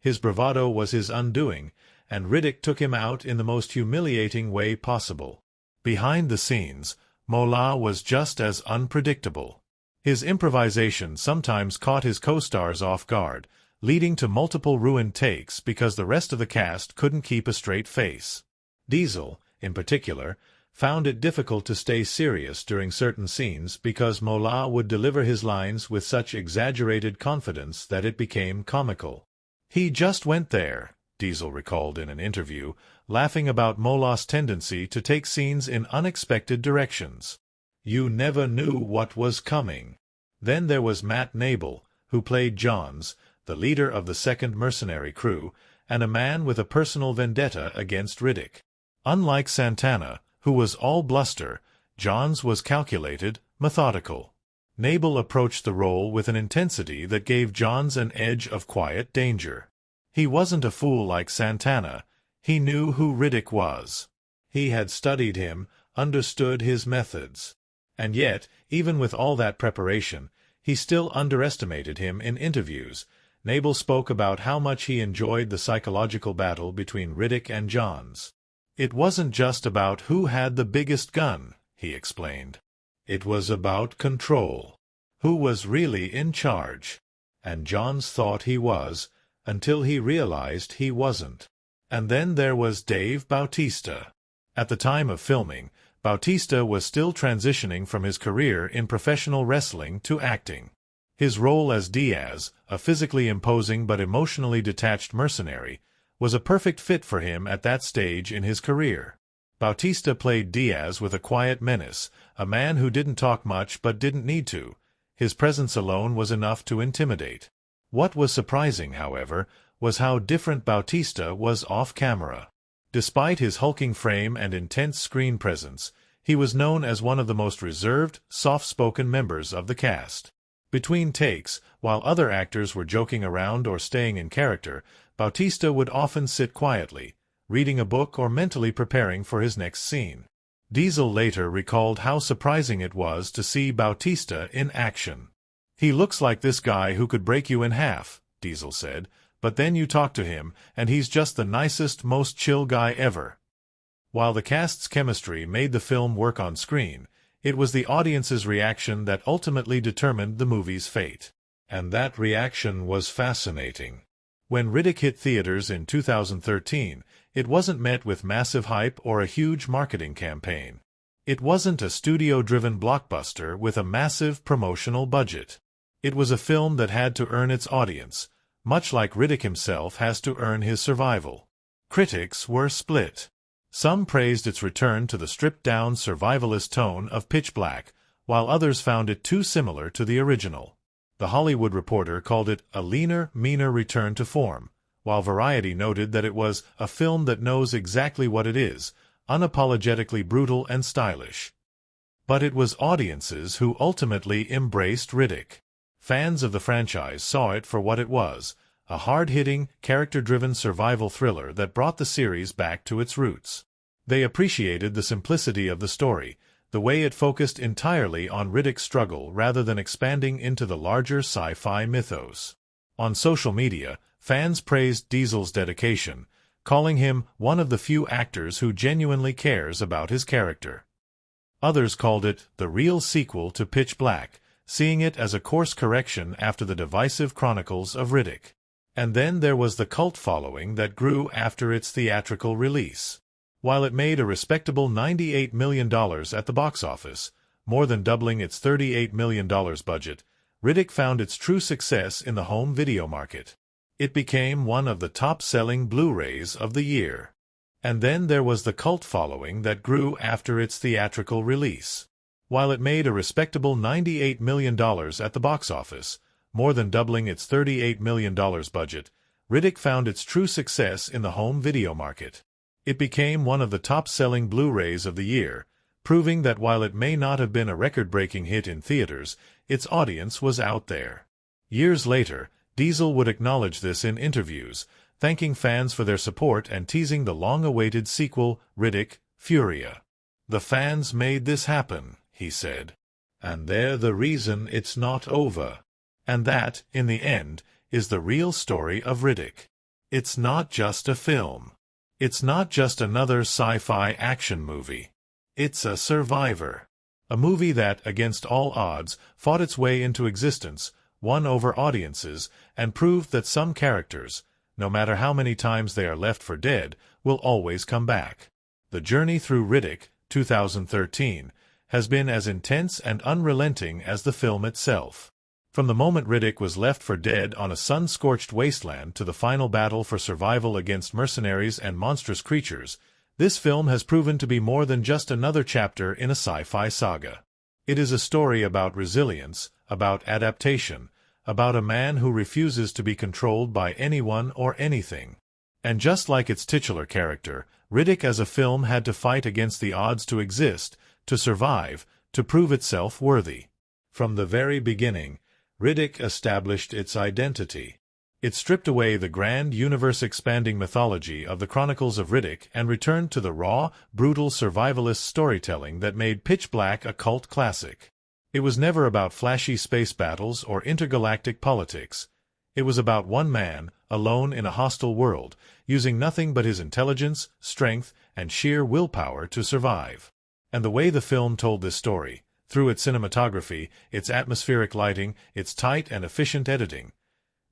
His bravado was his undoing, and Riddick took him out in the most humiliating way possible. Behind the scenes, Mollà was just as unpredictable. His improvisation sometimes caught his co-stars off guard, leading to multiple ruined takes because the rest of the cast couldn't keep a straight face. Diesel, in particular, found it difficult to stay serious during certain scenes because Mollà would deliver his lines with such exaggerated confidence that it became comical. "He just went there," Diesel recalled in an interview, laughing about Mollà's tendency to take scenes in unexpected directions. "You never knew what was coming." Then there was Nable, who played Johns, the leader of the second mercenary crew, and a man with a personal vendetta against Riddick. Unlike Santana, who was all bluster, Johns was calculated, methodical. Nable approached the role with an intensity that gave Johns an edge of quiet danger. He wasn't a fool like Santana. He knew who Riddick was. He had studied him, understood his methods. And yet, even with all that preparation, he still underestimated him in interviews. Nable spoke about how much he enjoyed the psychological battle between Riddick and Johns. "It wasn't just about who had the biggest gun," he explained. "It was about control. Who was really in charge? And Johns thought he was, until he realized he wasn't." And then there was Dave Bautista. At the time of filming, Bautista was still transitioning from his career in professional wrestling to acting. His role as Diaz, a physically imposing but emotionally detached mercenary, was a perfect fit for him at that stage in his career. Bautista played Diaz with a quiet menace, a man who didn't talk much but didn't need to. His presence alone was enough to intimidate. What was surprising, however, was how different Bautista was off-camera. Despite his hulking frame and intense screen presence, he was known as one of the most reserved, soft-spoken members of the cast. Between takes, while other actors were joking around or staying in character, Bautista would often sit quietly, reading a book or mentally preparing for his next scene. Diesel later recalled how surprising it was to see Bautista in action. "He looks like this guy who could break you in half," Diesel said, "but then you talk to him, and he's just the nicest, most chill guy ever." While the cast's chemistry made the film work on screen, it was the audience's reaction that ultimately determined the movie's fate. And that reaction was fascinating. When Riddick hit theaters in 2013, it wasn't met with massive hype or a huge marketing campaign. It wasn't a studio-driven blockbuster with a massive promotional budget. It was a film that had to earn its audience, much like Riddick himself has to earn his survival. Critics were split. Some praised its return to the stripped-down survivalist tone of Pitch Black, while others found it too similar to the original. The Hollywood Reporter called it a leaner, meaner return to form, while Variety noted that it was a film that knows exactly what it is, unapologetically brutal and stylish. But it was audiences who ultimately embraced Riddick. Fans of the franchise saw it for what it was, a hard-hitting, character-driven survival thriller that brought the series back to its roots. They appreciated the simplicity of the story, the way it focused entirely on Riddick's struggle rather than expanding into the larger sci-fi mythos. On social media, fans praised Diesel's dedication, calling him one of the few actors who genuinely cares about his character. Others called it the real sequel to Pitch Black, seeing it as a course correction after the divisive chronicles of Riddick. And then there was the cult following that grew after its theatrical release. While it made a respectable $98 million at the box office, more than doubling its $38 million budget, Riddick found its true success in the home video market. It became one of the top-selling Blu-rays of the year. And then there was the cult following that grew after its theatrical release. While it made a respectable $98 million at the box office, more than doubling its $38 million budget, Riddick found its true success in the home video market. It became one of the top-selling Blu-rays of the year, proving that while it may not have been a record-breaking hit in theaters, its audience was out there. Years later, Diesel would acknowledge this in interviews, thanking fans for their support and teasing the long-awaited sequel, Riddick, Furia. "The fans made this happen," he said. "And they're the reason it's not over." And that, in the end, is the real story of Riddick. It's not just a film. It's not just another sci-fi action movie. It's a survivor. A movie that, against all odds, fought its way into existence, won over audiences, and proved that some characters, no matter how many times they are left for dead, will always come back. The journey through Riddick, 2013, has been as intense and unrelenting as the film itself. From the moment Riddick was left for dead on a sun-scorched wasteland to the final battle for survival against mercenaries and monstrous creatures, this film has proven to be more than just another chapter in a sci-fi saga. It is a story about resilience, about adaptation, about a man who refuses to be controlled by anyone or anything. And just like its titular character, Riddick as a film had to fight against the odds to exist, to survive, to prove itself worthy. From the very beginning, Riddick established its identity. It stripped away the grand, universe-expanding mythology of the Chronicles of Riddick and returned to the raw, brutal survivalist storytelling that made Pitch Black a cult classic. It was never about flashy space battles or intergalactic politics. It was about one man, alone in a hostile world, using nothing but his intelligence, strength, and sheer willpower to survive. And the way the film told this story, through its cinematography, its atmospheric lighting, its tight and efficient editing,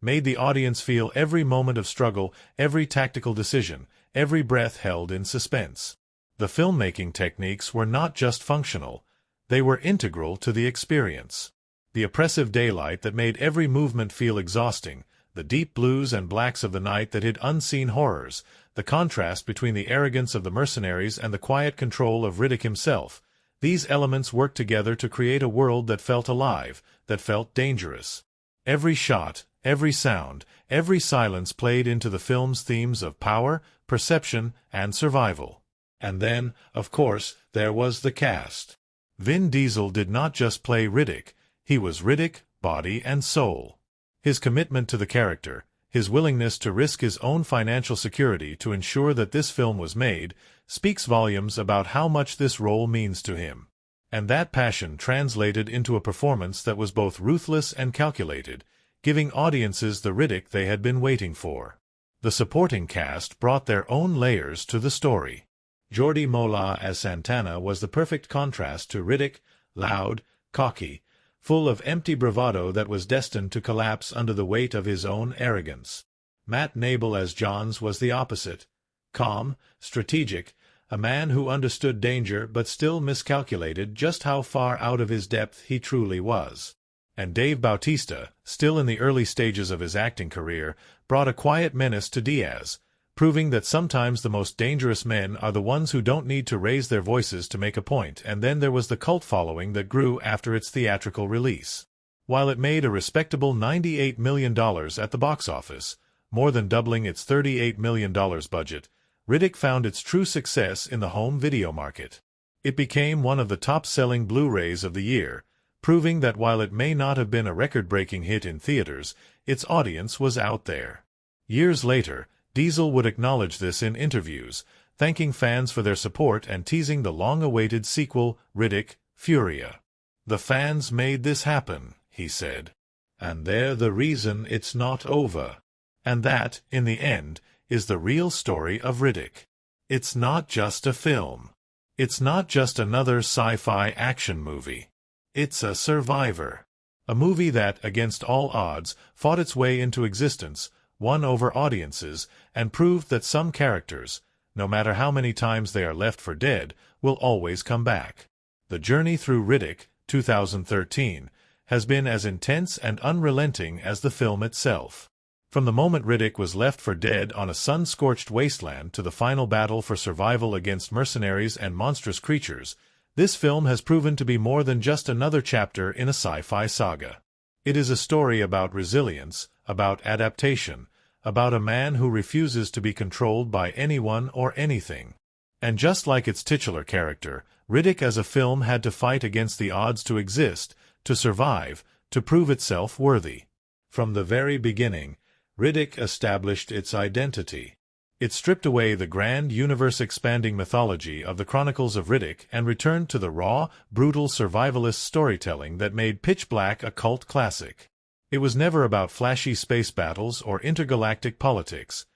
made the audience feel every moment of struggle, every tactical decision, every breath held in suspense. The filmmaking techniques were not just functional, they were integral to the experience. The oppressive daylight that made every movement feel exhausting, the deep blues and blacks of the night that hid unseen horrors, the contrast between the arrogance of the mercenaries and the quiet control of Riddick himself, these elements worked together to create a world that felt alive, that felt dangerous. Every shot, every sound, every silence played into the film's themes of power, perception, and survival. And then, of course, there was the cast. Vin Diesel did not just play Riddick, he was Riddick, body and soul. His commitment to the character, his willingness to risk his own financial security to ensure that this film was made, speaks volumes about how much this role means to him. And that passion translated into a performance that was both ruthless and calculated, giving audiences the Riddick they had been waiting for. The supporting cast brought their own layers to the story. Jordi Mollà as Santana was the perfect contrast to Riddick, loud, cocky, full of empty bravado that was destined to collapse under the weight of his own arrogance. Nable as Johns was the opposite, calm, strategic, a man who understood danger but still miscalculated just how far out of his depth he truly was. And Dave Bautista, still in the early stages of his acting career, brought a quiet menace to Diaz, proving that sometimes the most dangerous men are the ones who don't need to raise their voices to make a point. And then there was the cult following that grew after its theatrical release. While it made a respectable $98 million at the box office, more than doubling its $38 million budget, Riddick found its true success in the home video market. It became one of the top-selling Blu-rays of the year, proving that while it may not have been a record-breaking hit in theaters, its audience was out there. Years later, Diesel would acknowledge this in interviews, thanking fans for their support and teasing the long-awaited sequel, Riddick, Furia. "The fans made this happen," he said. "And they're the reason it's not over." And that, in the end, is the real story of Riddick. It's not just a film. It's not just another sci-fi action movie. It's a survivor. A movie that, against all odds, fought its way into existence, won over audiences, and proved that some characters, no matter how many times they are left for dead, will always come back. The journey through Riddick, 2013, has been as intense and unrelenting as the film itself. From the moment Riddick was left for dead on a sun-scorched wasteland to the final battle for survival against mercenaries and monstrous creatures, this film has proven to be more than just another chapter in a sci-fi saga. It is a story about resilience, about adaptation, about a man who refuses to be controlled by anyone or anything. And just like its titular character, Riddick as a film had to fight against the odds to exist, to survive, to prove itself worthy. From the very beginning, Riddick established its identity. It stripped away the grand, universe-expanding mythology of the Chronicles of Riddick and returned to the raw, brutal survivalist storytelling that made Pitch Black a cult classic. It was never about flashy space battles or intergalactic politics.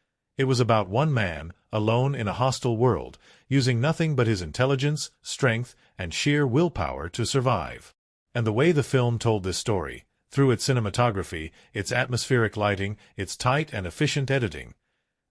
It was about one man, alone in a hostile world, using nothing but his intelligence, strength, and sheer willpower to survive. And the way the film told this story, through its cinematography, its atmospheric lighting, its tight and efficient editing,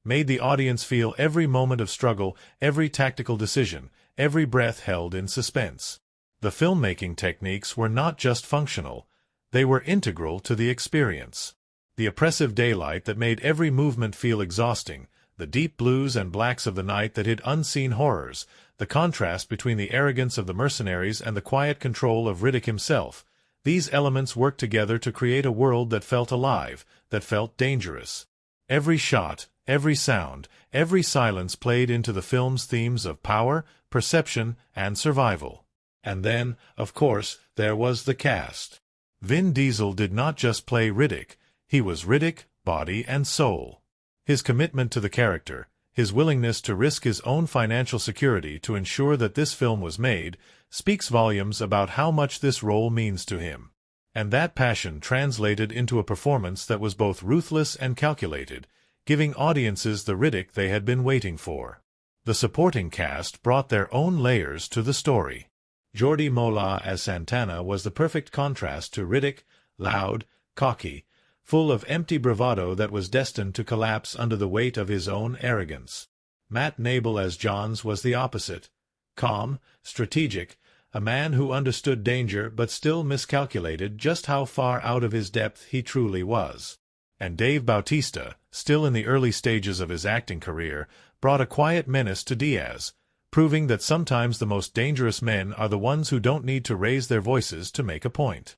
made the audience feel every moment of struggle, every tactical decision, every breath held in suspense. The filmmaking techniques were not just functional, they were integral to the experience. The oppressive daylight that made every movement feel exhausting, the deep blues and blacks of the night that hid unseen horrors, the contrast between the arrogance of the mercenaries and the quiet control of Riddick himself, these elements worked together to create a world that felt alive, that felt dangerous. Every shot, every sound, every silence played into the film's themes of power, perception, and survival. And then, of course, there was the cast. Vin Diesel did not just play Riddick, he was Riddick, body and soul. His commitment to the character, his willingness to risk his own financial security to ensure that this film was made, speaks volumes about how much this role means to him. And that passion translated into a performance that was both ruthless and calculated, giving audiences the Riddick they had been waiting for. The supporting cast brought their own layers to the story. Jordi Mollà as Santana was the perfect contrast to Riddick, loud, cocky, full of empty bravado that was destined to collapse under the weight of his own arrogance. Nable as Johns was the opposite, calm, strategic, a man who understood danger but still miscalculated just how far out of his depth he truly was. And Dave Bautista, still in the early stages of his acting career, brought a quiet menace to Diaz, proving that sometimes the most dangerous men are the ones who don't need to raise their voices to make a point.